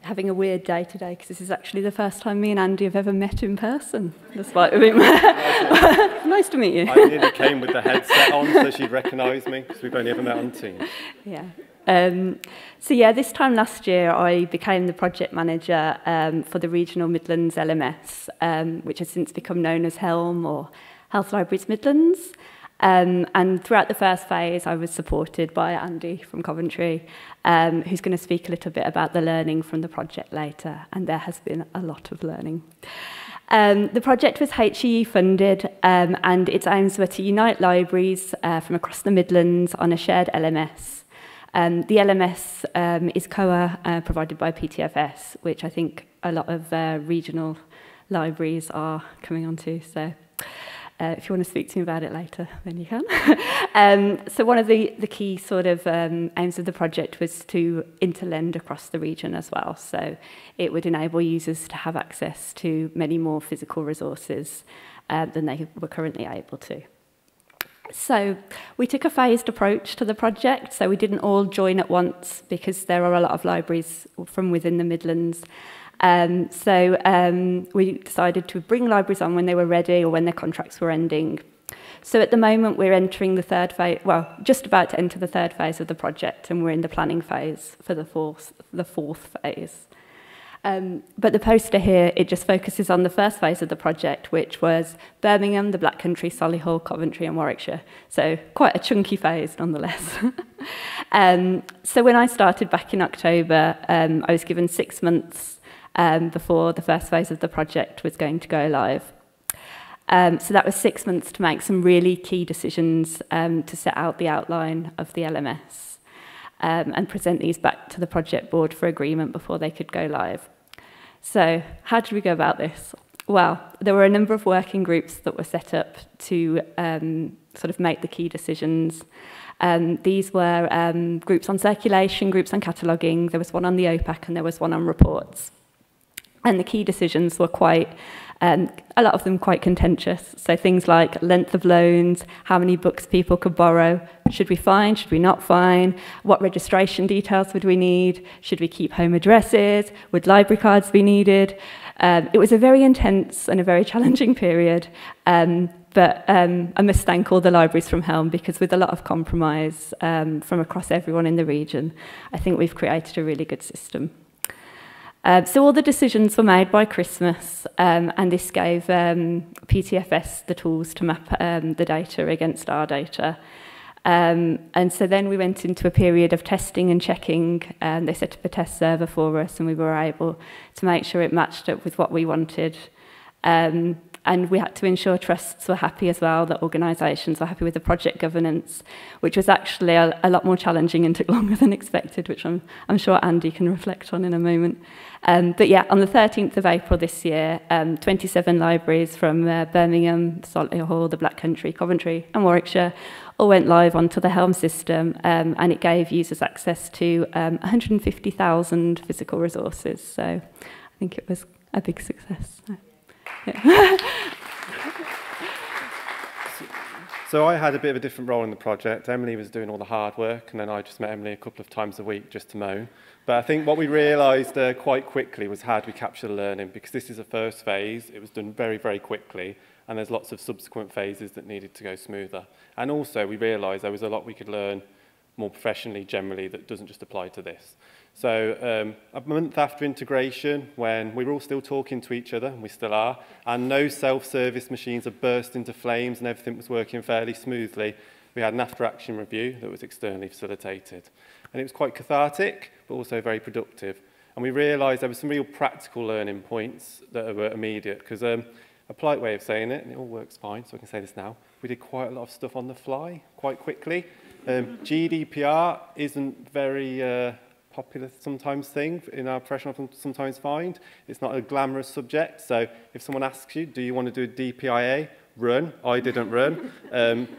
Having a weird day today because this is actually the first time me and Andy have ever met in person. Despite being nice to meet you. I nearly came with the headset on so she'd recognise me because we've only ever met on Teams. Yeah. So this time last year I became the project manager for the Regional Midlands LMS, which has since become known as HELM or Health Libraries Midlands. And throughout the first phase, I was supported by Andy from Coventry, who's going to speak a little bit about the learning from the project later, and there has been a lot of learning. The project was HEE funded, and its aims were to unite libraries from across the Midlands on a shared LMS. The LMS is COA provided by PTFS, which I think a lot of regional libraries are coming onto, so... if you want to speak to me about it later, then you can. So one of the key sort of aims of the project was to interlend across the region as well. So it would enable users to have access to many more physical resources than they were currently able to. So we took a phased approach to the project. So we didn't all join at once because there are a lot of libraries from within the Midlands. We decided to bring libraries on when they were ready or when their contracts were ending. So at the moment we're entering the third phase, well, just about to enter the third phase of the project, and we're in the planning phase for the fourth phase. But the poster here, it just focuses on the first phase of the project, which was Birmingham, the Black Country, Solihull, Coventry and Warwickshire. So quite a chunky phase nonetheless. So when I started back in October, I was given 6 months before the first phase of the project was going to go live. So that was 6 months to make some really key decisions to set out the outline of the LMS and present these back to the project board for agreement before they could go live. So how did we go about this? Well, there were a number of working groups that were set up to sort of make the key decisions. These were groups on circulation, groups on cataloguing, there was one on the OPAC and there was one on reports. And the key decisions were quite, a lot of them quite contentious. So things like length of loans, how many books people could borrow, should we fine, should we not fine, what registration details would we need, should we keep home addresses, would library cards be needed. It was a very intense and a very challenging period, but I must thank all the libraries from Helm because with a lot of compromise from across everyone in the region, I think we've created a really good system. So all the decisions were made by Christmas, and this gave PTFS the tools to map the data against our data. And so then we went into a period of testing and checking. They set up a test server for us, and we were able to make sure it matched up with what we wanted. And And we had to ensure trusts were happy as well, that organisations were happy with the project governance, which was actually a lot more challenging and took longer than expected, which I'm sure Andy can reflect on in a moment. But yeah, on the 13th of April this year, 27 libraries from Birmingham, Solihull, the Black Country, Coventry and Warwickshire all went live onto the Helm system, and it gave users access to 150,000 physical resources. So I think it was a big success. So, yeah. So I had a bit of a different role in the project. Emily was doing all the hard work, and then I just met Emily a couple of times a week just to moan. But I think what we realised quite quickly was how do we capture the learning, because this is a first phase. It was done very, very quickly, and there's lots of subsequent phases that needed to go smoother. And also we realised there was a lot we could learn more professionally generally that doesn't just apply to this. So a month after integration, when we were all still talking to each other, and we still are, and no self-service machines had burst into flames and everything was working fairly smoothly, we had an after-action review that was externally facilitated. And it was quite cathartic, but also very productive. And we realised there were some real practical learning points that were immediate, because a polite way of saying it, and it all works fine, so I can say this now, we did quite a lot of stuff on the fly, quite quickly. GDPR isn't very popular sometimes thing in our profession, I sometimes find. It's not a glamorous subject, so if someone asks you, do you want to do a DPIA? Run. I didn't run.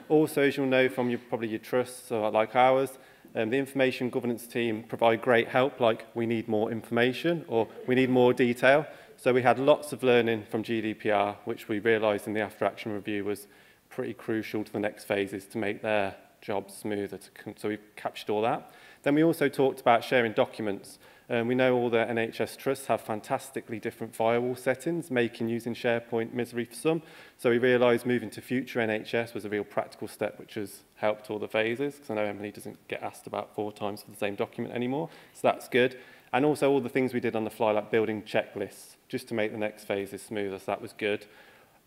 Also, as you'll know from probably your trusts, or like ours, the information governance team provide great help, like we need more information or we need more detail. So we had lots of learning from GDPR, which we realised in the after-action review was pretty crucial to the next phases to make their job smoother. So we captured all that. Then we also talked about sharing documents. We know all the NHS trusts have fantastically different firewall settings, making using SharePoint misery for some. So we realised moving to future NHS was a real practical step, which has helped all the phases, because I know Emily doesn't get asked about 4 times for the same document anymore, so that's good. And also all the things we did on the fly, like building checklists, just to make the next phases smoother, so that was good.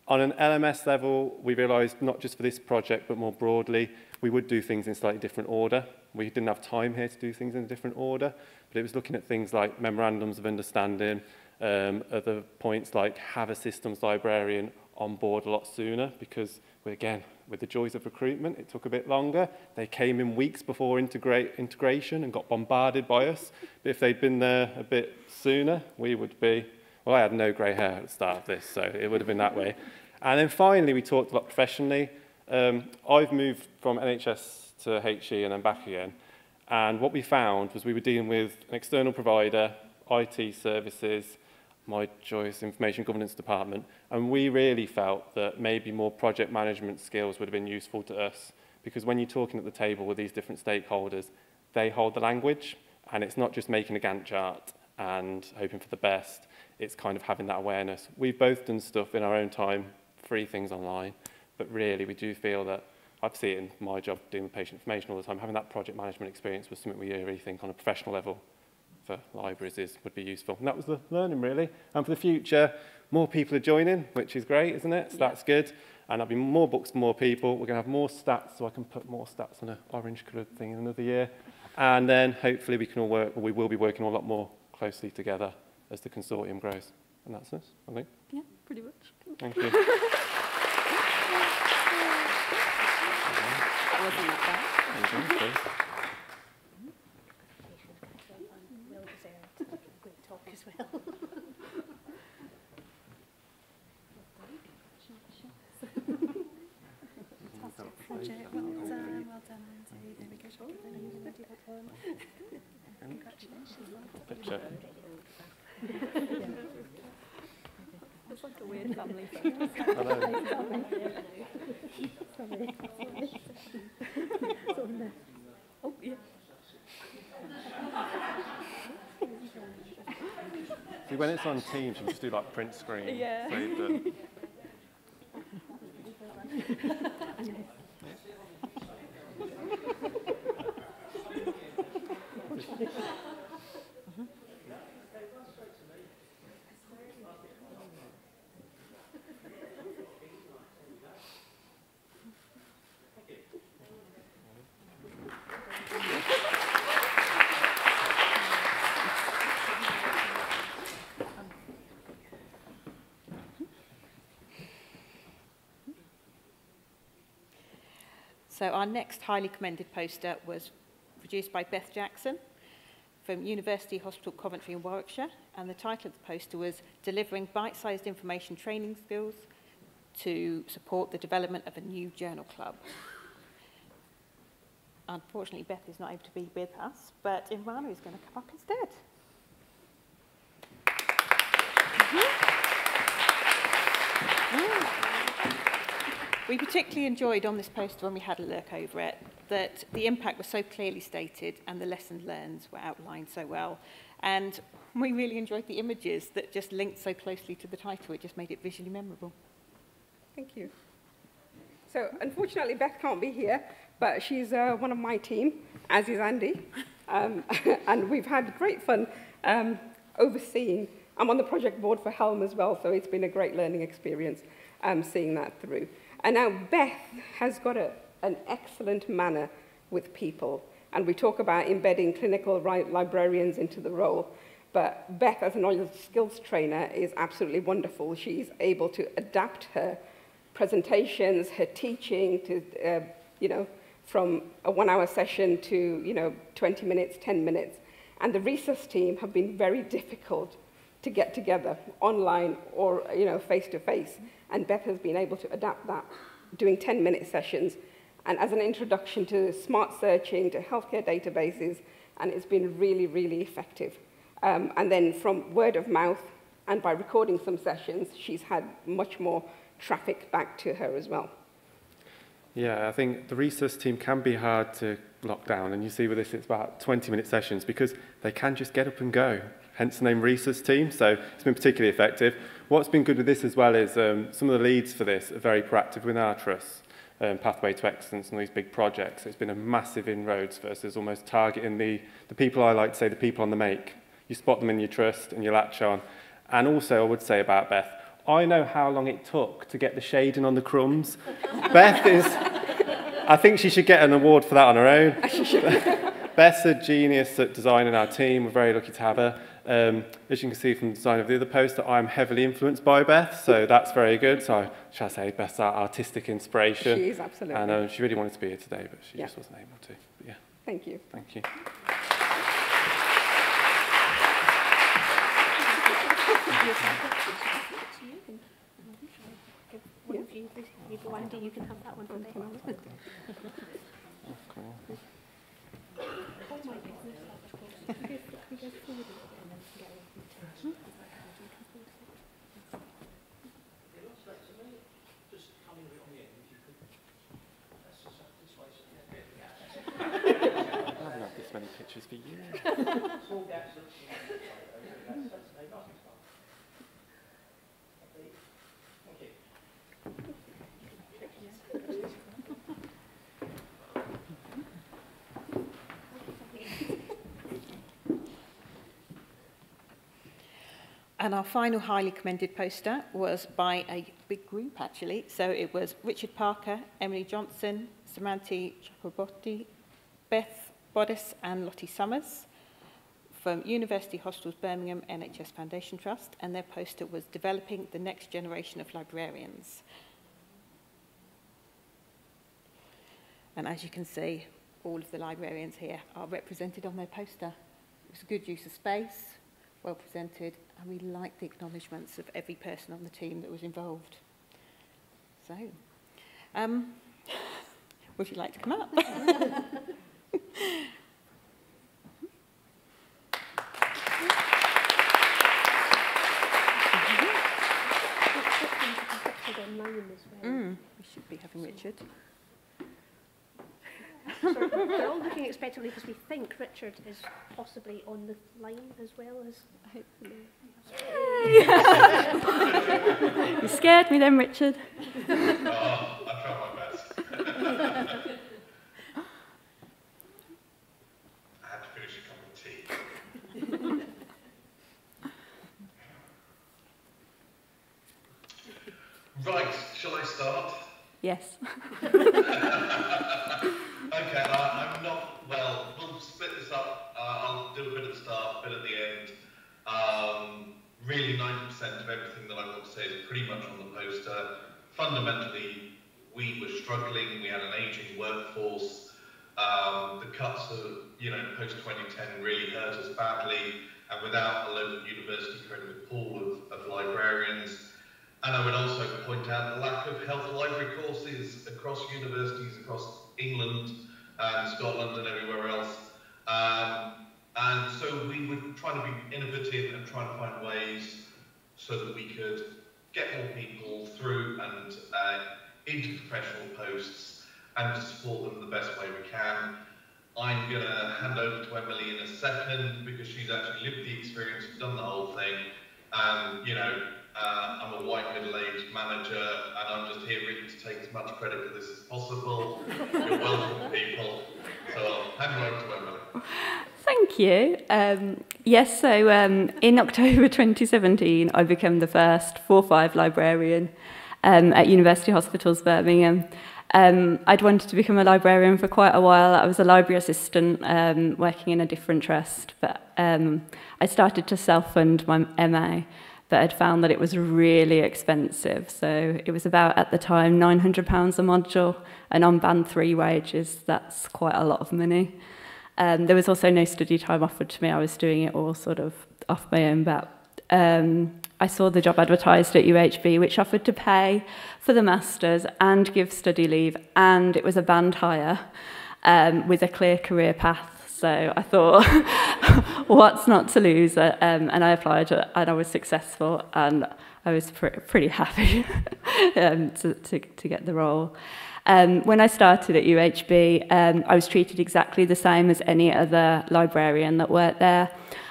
On an LMS level, we realised not just for this project, but more broadly, we would do things in slightly different order. We didn't have time here to do things in a different order, but it was looking at things like memorandums of understanding, other points like have a systems librarian on board a lot sooner, because again, with the joys of recruitment, it took a bit longer. They came in weeks before integration and got bombarded by us. But if they'd been there a bit sooner, we would be, well, I had no grey hair at the start of this, so it would have been that way. And then finally, we talked a lot professionally. I've moved from NHS to HE and then back again. And what we found was we were dealing with an external provider, IT services, my choice information governance department, and we really felt that maybe more project management skills would have been useful to us, because when you're talking at the table with these different stakeholders, they hold the language, and it's not just making a Gantt chart and hoping for the best, it's kind of having that awareness. We've both done stuff in our own time, free things online, but really we do feel that, I see it in my job doing patient information all the time, having that project management experience was something we really think on a professional level for libraries would be useful. And that was the learning, really. And for the future, more people are joining, which is great, isn't it? So that's good. And there'll be more books for more people. We're going to have more stats, so I can put more stats on an orange-coloured thing in another year. And then hopefully we can all work, or we will be working a lot more closely together as the consortium grows. And that's us, I think. Yeah, pretty much. Thank you. Wasn't that bad? Project. Well done, Andy. There we go. Picture. It's like a weird family thing. Sorry. Oh, yeah. See, when it's on Teams, you just do like print screen. Yeah. Save the... So our next highly commended poster was produced by Beth Jackson from University Hospital Coventry in Warwickshire, and the title of the poster was Delivering Bite-Sized Information Training Skills to Support the Development of a New Journal Club. Unfortunately, Beth is not able to be with us, but Imrana is going to come up instead. We particularly enjoyed on this poster when we had a look over it that the impact was so clearly stated and the lessons learned were outlined so well. And we really enjoyed the images that just linked so closely to the title. It just made it visually memorable. Thank you. So unfortunately, Beth can't be here, but she's one of my team, as is Andy. And we've had great fun overseeing. I'm on the project board for Helm as well, so it's been a great learning experience seeing that through. And now Beth has got an excellent manner with people. And we talk about embedding clinical librarians into the role. But Beth, as a knowledge skills trainer, is absolutely wonderful. She's able to adapt her presentations, her teaching to, from a 1 hour session to, 20 minutes, 10 minutes. And the research team have been very difficult to get together online or, face-to-face. And Beth has been able to adapt that, doing 10-minute sessions, and as an introduction to smart searching, to healthcare databases, and it's been really, really effective. And then from word of mouth, and by recording some sessions, she's had much more traffic back to her as well. Yeah, I think the research team can be hard to lock down, and you see with this it's about 20-minute sessions because they can just get up and go, hence the name research team, so it's been particularly effective. What's been good with this as well is some of the leads for this are very proactive with our trust, Pathway to Excellence and these big projects. It's been a massive inroads versus almost targeting the people, I like to say, the people on the make. You spot them in your trust and you latch on. And also I would say about Beth, I know how long it took to get the shading on the crumbs. Beth is, I think she should get an award for that on her own. Beth's a genius at designing our team. We're very lucky to have her. As you can see from the design of the other poster, I'm heavily influenced by Beth, so that's very good. So, shall I say, Beth's our artistic inspiration. She is, absolutely. And she really wanted to be here today, but she just wasn't able to. But yeah. Thank you. Thank you. You go, Andy, you can have that one for me. Oh my goodness. I haven't had this many pictures for you. And our final highly commended poster was by a big group, actually. So it was Richard Parker, Emily Johnson, Samanthi Chakraborty, Beth Boddice and Lottie Summers from University Hospitals Birmingham NHS Foundation Trust, and their poster was Developing the Next Generation of Librarians. And as you can see, all of the librarians here are represented on their poster. It was a good use of space, well presented, and we liked the acknowledgements of every person on the team that was involved. So, would you like to come up? We should be having Richard. So we're all looking expectantly because we think Richard is possibly on the line as well as hopefully. You scared me then, Richard. I tried my best. I had to finish a cup of tea. Right, shall I start? Yes. Okay, I'm not, well, we'll split this up. I'll do a bit at the start, a bit at the end. Really 90% of everything that I've got to say is pretty much on the poster. Fundamentally, we were struggling, we had an aging workforce, the cuts of, post-2010 really hurt us badly, and without a local university credited pool of librarians. And I would also point out the lack of health library courses across universities across England and Scotland and everywhere else. And so we were trying to be innovative and trying to find ways so that we could get more people through and into professional posts and to support them the best way we can. I'm going to hand over to Emily in a second because she's actually lived the experience and done the whole thing. And, I'm a white middle-aged manager and I'm just here really to take as much credit for this as possible. You're welcome, people. So I'll hand you over to Emily. Thank you. Yes, so in October 2017, I became the first 4-5 librarian at University Hospitals Birmingham. I'd wanted to become a librarian for quite a while. I was a library assistant working in a different trust, but I started to self-fund my MA, but I'd found that it was really expensive. So it was about, at the time, £900 a module, and on Band 3 wages, that's quite a lot of money. There was also no study time offered to me. I was doing it all sort of off my own bat. I saw the job advertised at UHB, which offered to pay for the masters and give study leave, and it was a band hire with a clear career path. So I thought, what's not to lose? And I applied, and I was successful, and I was pretty happy to get the role. When I started at UHB, I was treated exactly the same as any other librarian that worked there.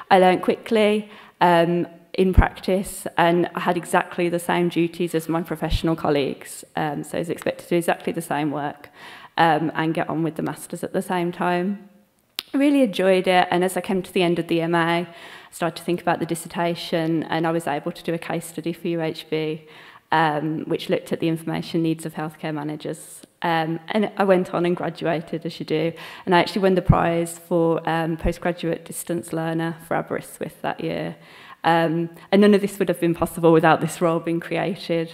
I learned quickly in practice, and I had exactly the same duties as my professional colleagues. So I was expected to do exactly the same work and get on with the masters at the same time. I really enjoyed it, and as I came to the end of the MA, I started to think about the dissertation, and I was able to do a case study for UHB, which looked at the information needs of healthcare managers. And I went on and graduated, as you do, and I actually won the prize for postgraduate distance learner for Aberystwyth that year. And none of this would have been possible without this role being created.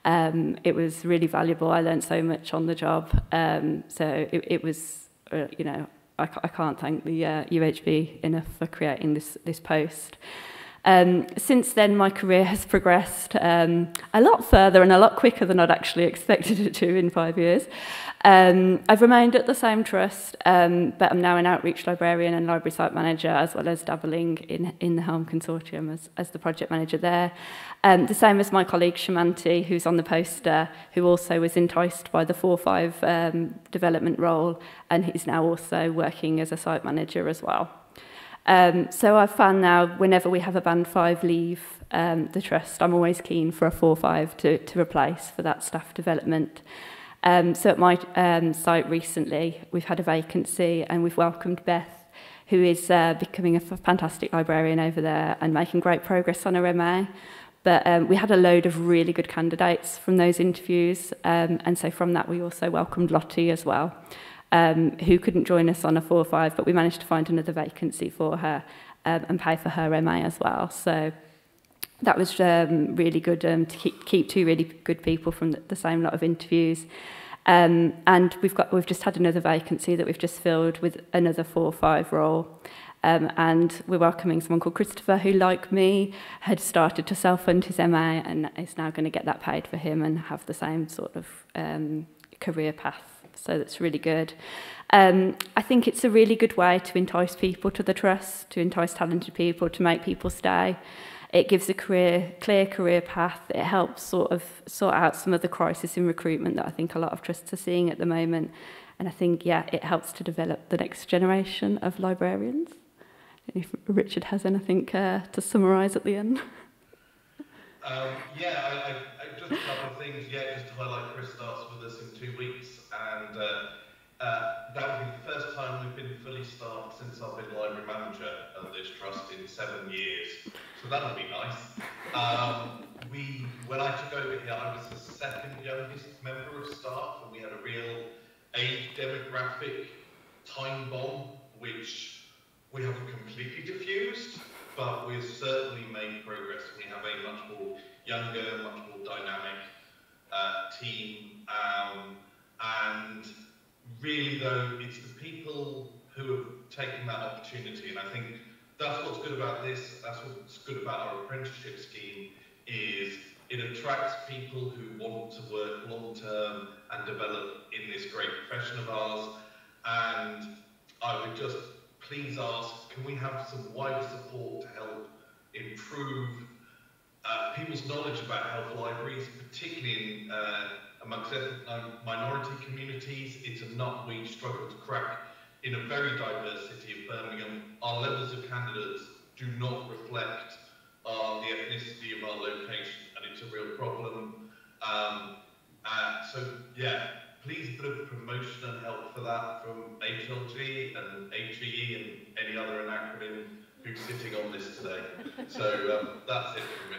It was really valuable. I learned so much on the job. So it was, I can't thank the UHB enough for creating this post. Since then, my career has progressed a lot further and a lot quicker than I'd actually expected it to in 5 years. I've remained at the same trust, but I'm now an outreach librarian and library site manager, as well as dabbling in the Helm Consortium as the project manager there. The same as my colleague Shamanti, who's on the poster, who also was enticed by the 4-5 development role, and he's now also working as a site manager as well. So I've found now, whenever we have a Band 5 leave the trust, I'm always keen for a 4-5 to replace for that staff development. So at my site recently, we've had a vacancy, and we've welcomed Beth, who is becoming a fantastic librarian over there and making great progress on her MA. But we had a load of really good candidates from those interviews, and so from that we also welcomed Lottie as well, who couldn't join us on a 4-5, but we managed to find another vacancy for her and pay for her MA as well. So that was really good to keep two really good people from the same lot of interviews. And we've just had another vacancy that we've just filled with another 4-5 role. And we're welcoming someone called Christopher, who, like me, had started to self-fund his MA and is now going to get that paid for him and have the same sort of career path. So that's really good. I think it's a really good way to entice people to the trust, to entice talented people, to make people stay. It gives a clear career path. It helps sort out some of the crisis in recruitment that I think a lot of trusts are seeing at the moment. And I think, it helps to develop the next generation of librarians. I don't know if Richard has anything to summarise at the end. I just a couple of things. Just to highlight, Chris starts with us in 2 weeks, and that will be the first time we've been fully staffed since I've been library manager of this trust in 7 years. So that'll be nice. When I took over here, I was the second youngest member of staff, and we had a real age demographic time bomb, which we haven't completely diffused, but we've certainly made progress. We have a much more younger, much more dynamic team, and really though, it's the people who have taken that opportunity, and I think that's what's good about this, that's what's good about our apprenticeship scheme, is it attracts people who want to work long term and develop in this great profession of ours. And I would just please ask, can we have some wider support to help improve people's knowledge about health libraries, particularly in, amongst ethnic minority communities? It's a nut we struggle to crack in a very diverse city of Birmingham. Our levels of candidates do not reflect the ethnicity of our location, and it's a real problem. So yeah, please a bit of promotion and help for that from HLG and HEE and any other acronym who's sitting on this today. So that's it from me.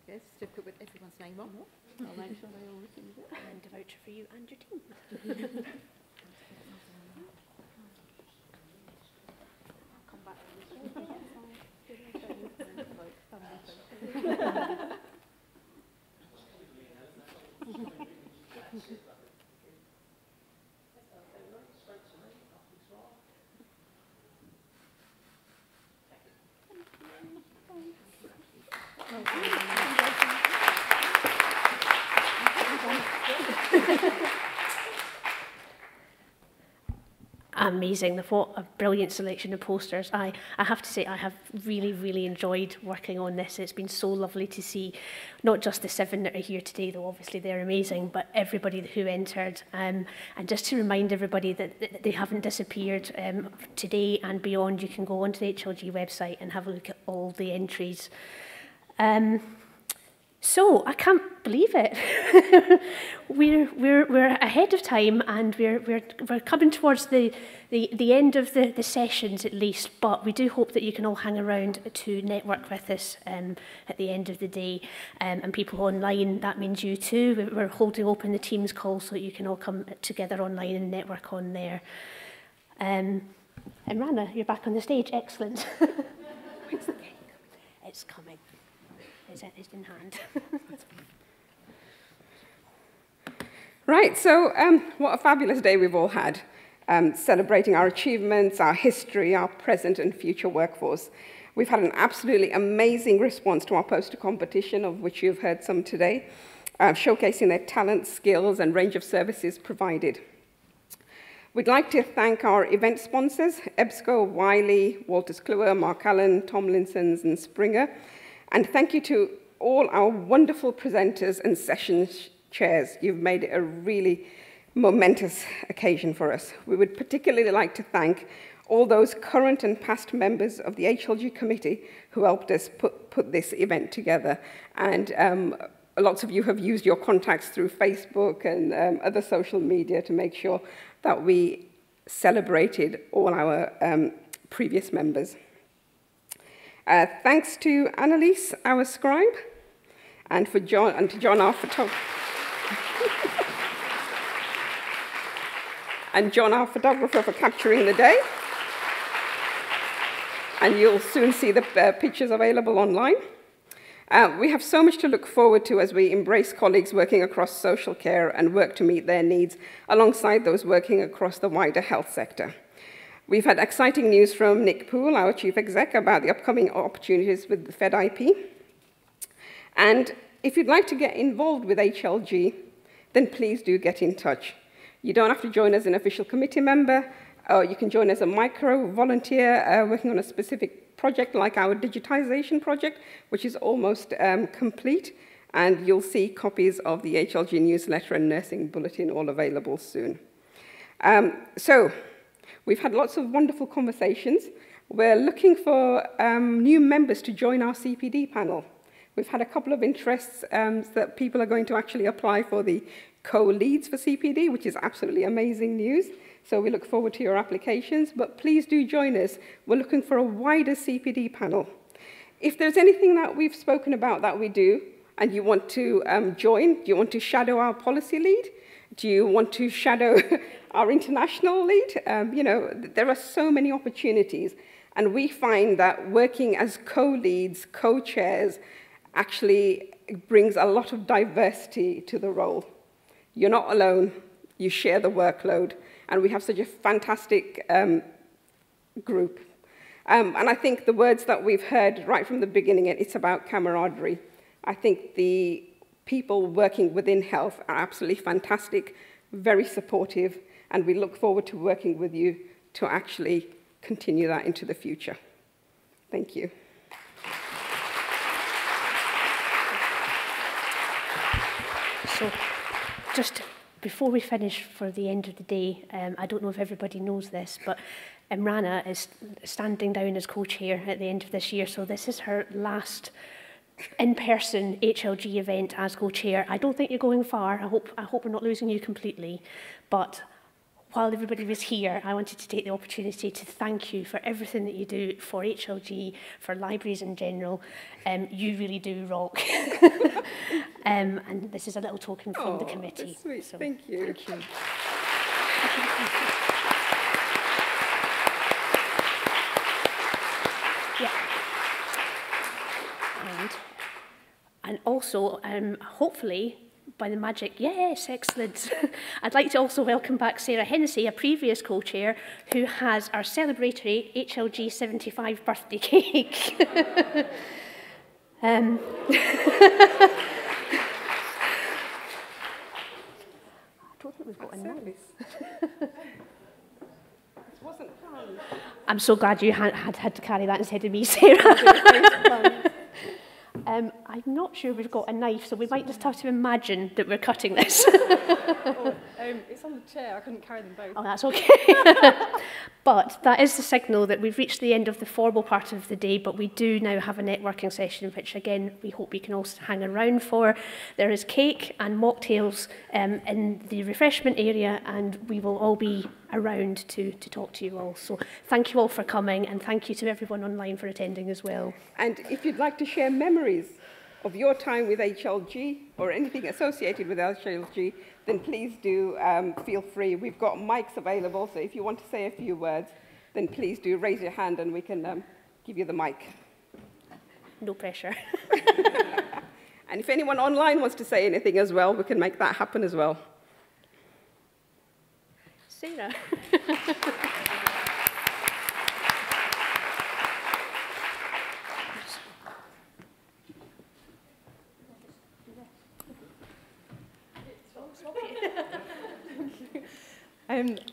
Yes, certificate with everyone's name on. I'll make sure they all receive it. And a voucher for you and your team. Come back. Amazing. What a brilliant selection of posters. I have to say I have really enjoyed working on this. It's been so lovely to see not just the 7 that are here today, though obviously they're amazing, but everybody who entered. And just to remind everybody that they haven't disappeared. Today and beyond, you can go onto the HLG website and have a look at all the entries. So I can't believe it. we're ahead of time, and we're coming towards the end of the sessions at least. But we do hope that you can all hang around to network with us at the end of the day, and people online. That means you too. We're holding open the Teams call so that you can all come together online and network on there. And Rana, you're back on the stage. Excellent. It's coming. It's in hand. Right, so what a fabulous day we've all had, celebrating our achievements, our history, our present and future workforce. We've had an absolutely amazing response to our poster competition, of which you've heard some today, showcasing their talents, skills and range of services provided. We'd like to thank our event sponsors, EBSCO, Wiley, Walters Kluwer, Mark Allen, Tomlinson's and Springer. And thank you to all our wonderful presenters and session chairs. You've made it a really momentous occasion for us. We would particularly like to thank all those current and past members of the HLG committee who helped us put this event together. And lots of you have used your contacts through Facebook and other social media to make sure that we celebrated all our previous members. Thanks to Annalise, our scribe, and to John, our photographer. And John, our photographer, for capturing the day. And you'll soon see the pictures available online. We have so much to look forward to as we embrace colleagues working across social care and work to meet their needs alongside those working across the wider health sector. We've had exciting news from Nick Poole, our Chief Exec, about the upcoming opportunities with the FedIP. And if you'd like to get involved with HLG, then please do get in touch. You don't have to join as an official committee member, or you can join as a micro volunteer working on a specific project like our digitization project, which is almost complete. And you'll see copies of the HLG newsletter and nursing bulletin all available soon. We've had lots of wonderful conversations. We're looking for new members to join our CPD panel. We've had a couple of interests that people are going to actually apply for the co-leads for CPD, which is absolutely amazing news. So we look forward to your applications, but please do join us. We're looking for a wider CPD panel. If there's anything that we've spoken about that we do, and you want to join? Do you want to shadow our policy lead? Do you want to shadow our international lead? You know, there are so many opportunities, and we find that working as co-leads, co-chairs, actually brings a lot of diversity to the role. You're not alone, you share the workload, and we have such a fantastic group. And I think the words that we've heard right from the beginning, it's about camaraderie. I think the people working within health are absolutely fantastic, very supportive, and we look forward to working with you to actually continue that into the future. Thank you. So, just before we finish for the end of the day, I don't know if everybody knows this, but Imrana is standing down as co-chair at the end of this year, so this is her last in-person HLG event as co-chair. I don't think you're going far. I hope we're not losing you completely, but while everybody was here, I wanted to take the opportunity to thank you for everything that you do for HLG, for libraries in general. You really do rock. And this is a little token from the committee. That's sweet. So, thank you. Thank you. Yeah. And also, hopefully, by the magic, yes, excellent. I'd like to also welcome back Sarah Hennessy, a previous co-chair, who has our celebratory HLG 75 birthday cake. I don't think we've got a notice. This wasn't planned. I'm so glad you had to carry that instead of me, Sarah. I'm not sure we've got a knife, so we might just have to imagine that we're cutting this. It's on the chair. I couldn't carry them both. Oh, that's okay. But that is the signal that we've reached the end of the formal part of the day, but we do now have a networking session, which, again, we hope you can also hang around for. There is cake and mocktails in the refreshment area, and we will all be around to talk to you all. So thank you all for coming, and thank you to everyone online for attending as well. And if you'd like to share memories of your time with HLG or anything associated with HLG, then please do feel free. We've got mics available, so if you want to say a few words, then please do raise your hand and we can give you the mic. No pressure. And if anyone online wants to say anything as well, we can make that happen as well. Sarah.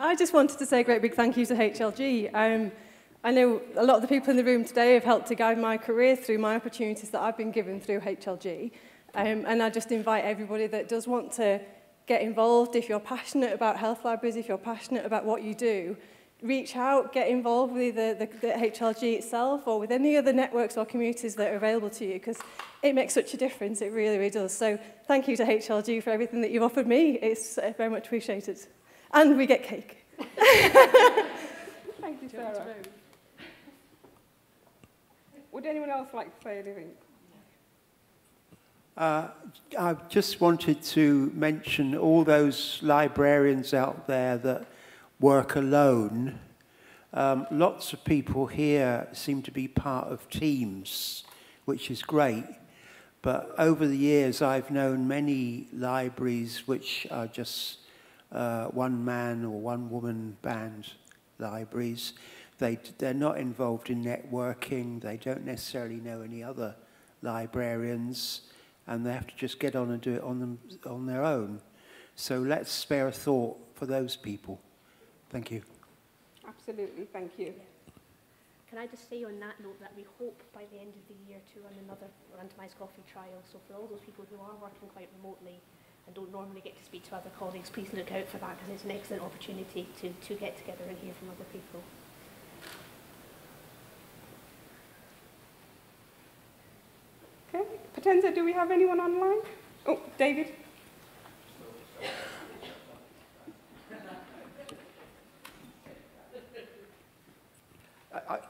I just wanted to say a great big thank you to HLG. I know a lot of the people in the room today have helped to guide my career through my opportunities that I've been given through HLG. And I just invite everybody that does want to get involved, if you're passionate about health libraries, if you're passionate about what you do, reach out, get involved with the HLG itself or with any other networks or communities that are available to you, because it makes such a difference, it really, really does. So thank you to HLG for everything that you've offered me. It's very much appreciated. And we get cake. Thank you, Sarah. Would anyone else like to say anything? I just wanted to mention all those librarians out there that work alone. Lots of people here seem to be part of teams, which is great. But over the years, I've known many libraries which are just one-man or one-woman band libraries. They're not involved in networking. They don't necessarily know any other librarians, and they have to just get on and do it on their own. So let's spare a thought for those people. Thank you. Absolutely, thank you. Can I just say on that note that we hope by the end of the year to run another randomised coffee trial. So for all those people who are working quite remotely and don't normally get to speak to other colleagues, please look out for that, because it's an excellent opportunity to get together and hear from other people. Okay, Potenza, do we have anyone online? Oh, David.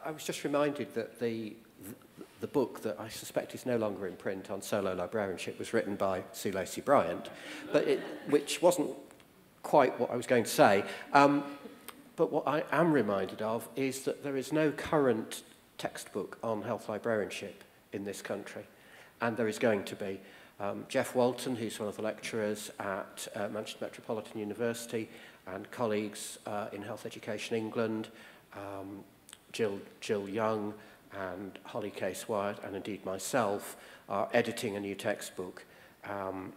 I was just reminded that the book that I suspect is no longer in print on solo librarianship was written by Sue Lacey Bryant, which wasn't quite what I was going to say. But what I am reminded of is that there is no current textbook on health librarianship in this country, and there is going to be. Jeff Walton, who's one of the lecturers at Manchester Metropolitan University, and colleagues in Health Education England, Jill Young and Holly Case-Wyatt, and indeed myself, are editing a new textbook on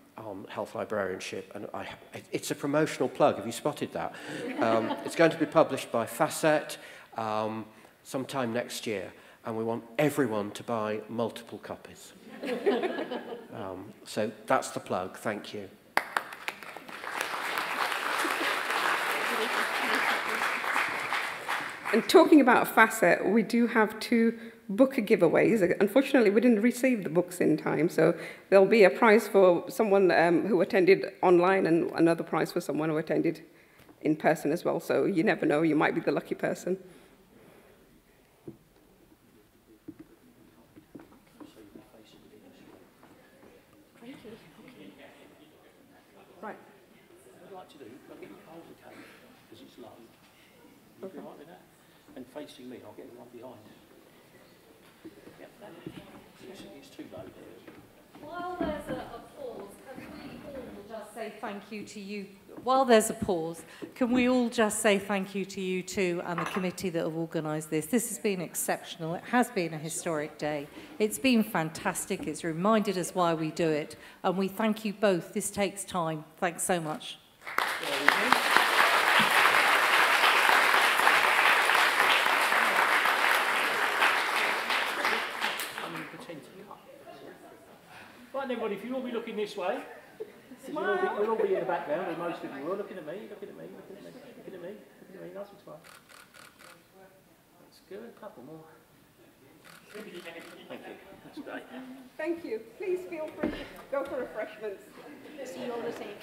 health librarianship, and it's a promotional plug. Have you spotted that? It's going to be published by Facet sometime next year, and we want everyone to buy multiple copies. So that's the plug. Thank you. And talking about Facet, we do have 2 book giveaways. Unfortunately, we didn't receive the books in time, so there'll be a prize for someone who attended online and another prize for someone who attended in person as well. So you never know, you might be the lucky person. Right. I'd like to do, I'll get your cold cake because it's low. Okay. Right with that? And facing me, I'll get the one behind. Yep, that. It's too low there. While there's a pause, can we all just say thank you to you? While there's a pause, can we all just say thank you to you two and the committee that have organised this? This has been exceptional. It has been a historic day. It's been fantastic. It's reminded us why we do it. And we thank you both. This takes time. Thanks so much. Right then, everybody, if you'll all be looking this way, you'll all be in the background, or most of you will. Looking at me, looking at me, looking at me, looking at me, looking at me. Nice and smile. That's good. A couple more. Thank you. That's great. Thank you. Please feel free to go for refreshments. See you all the same.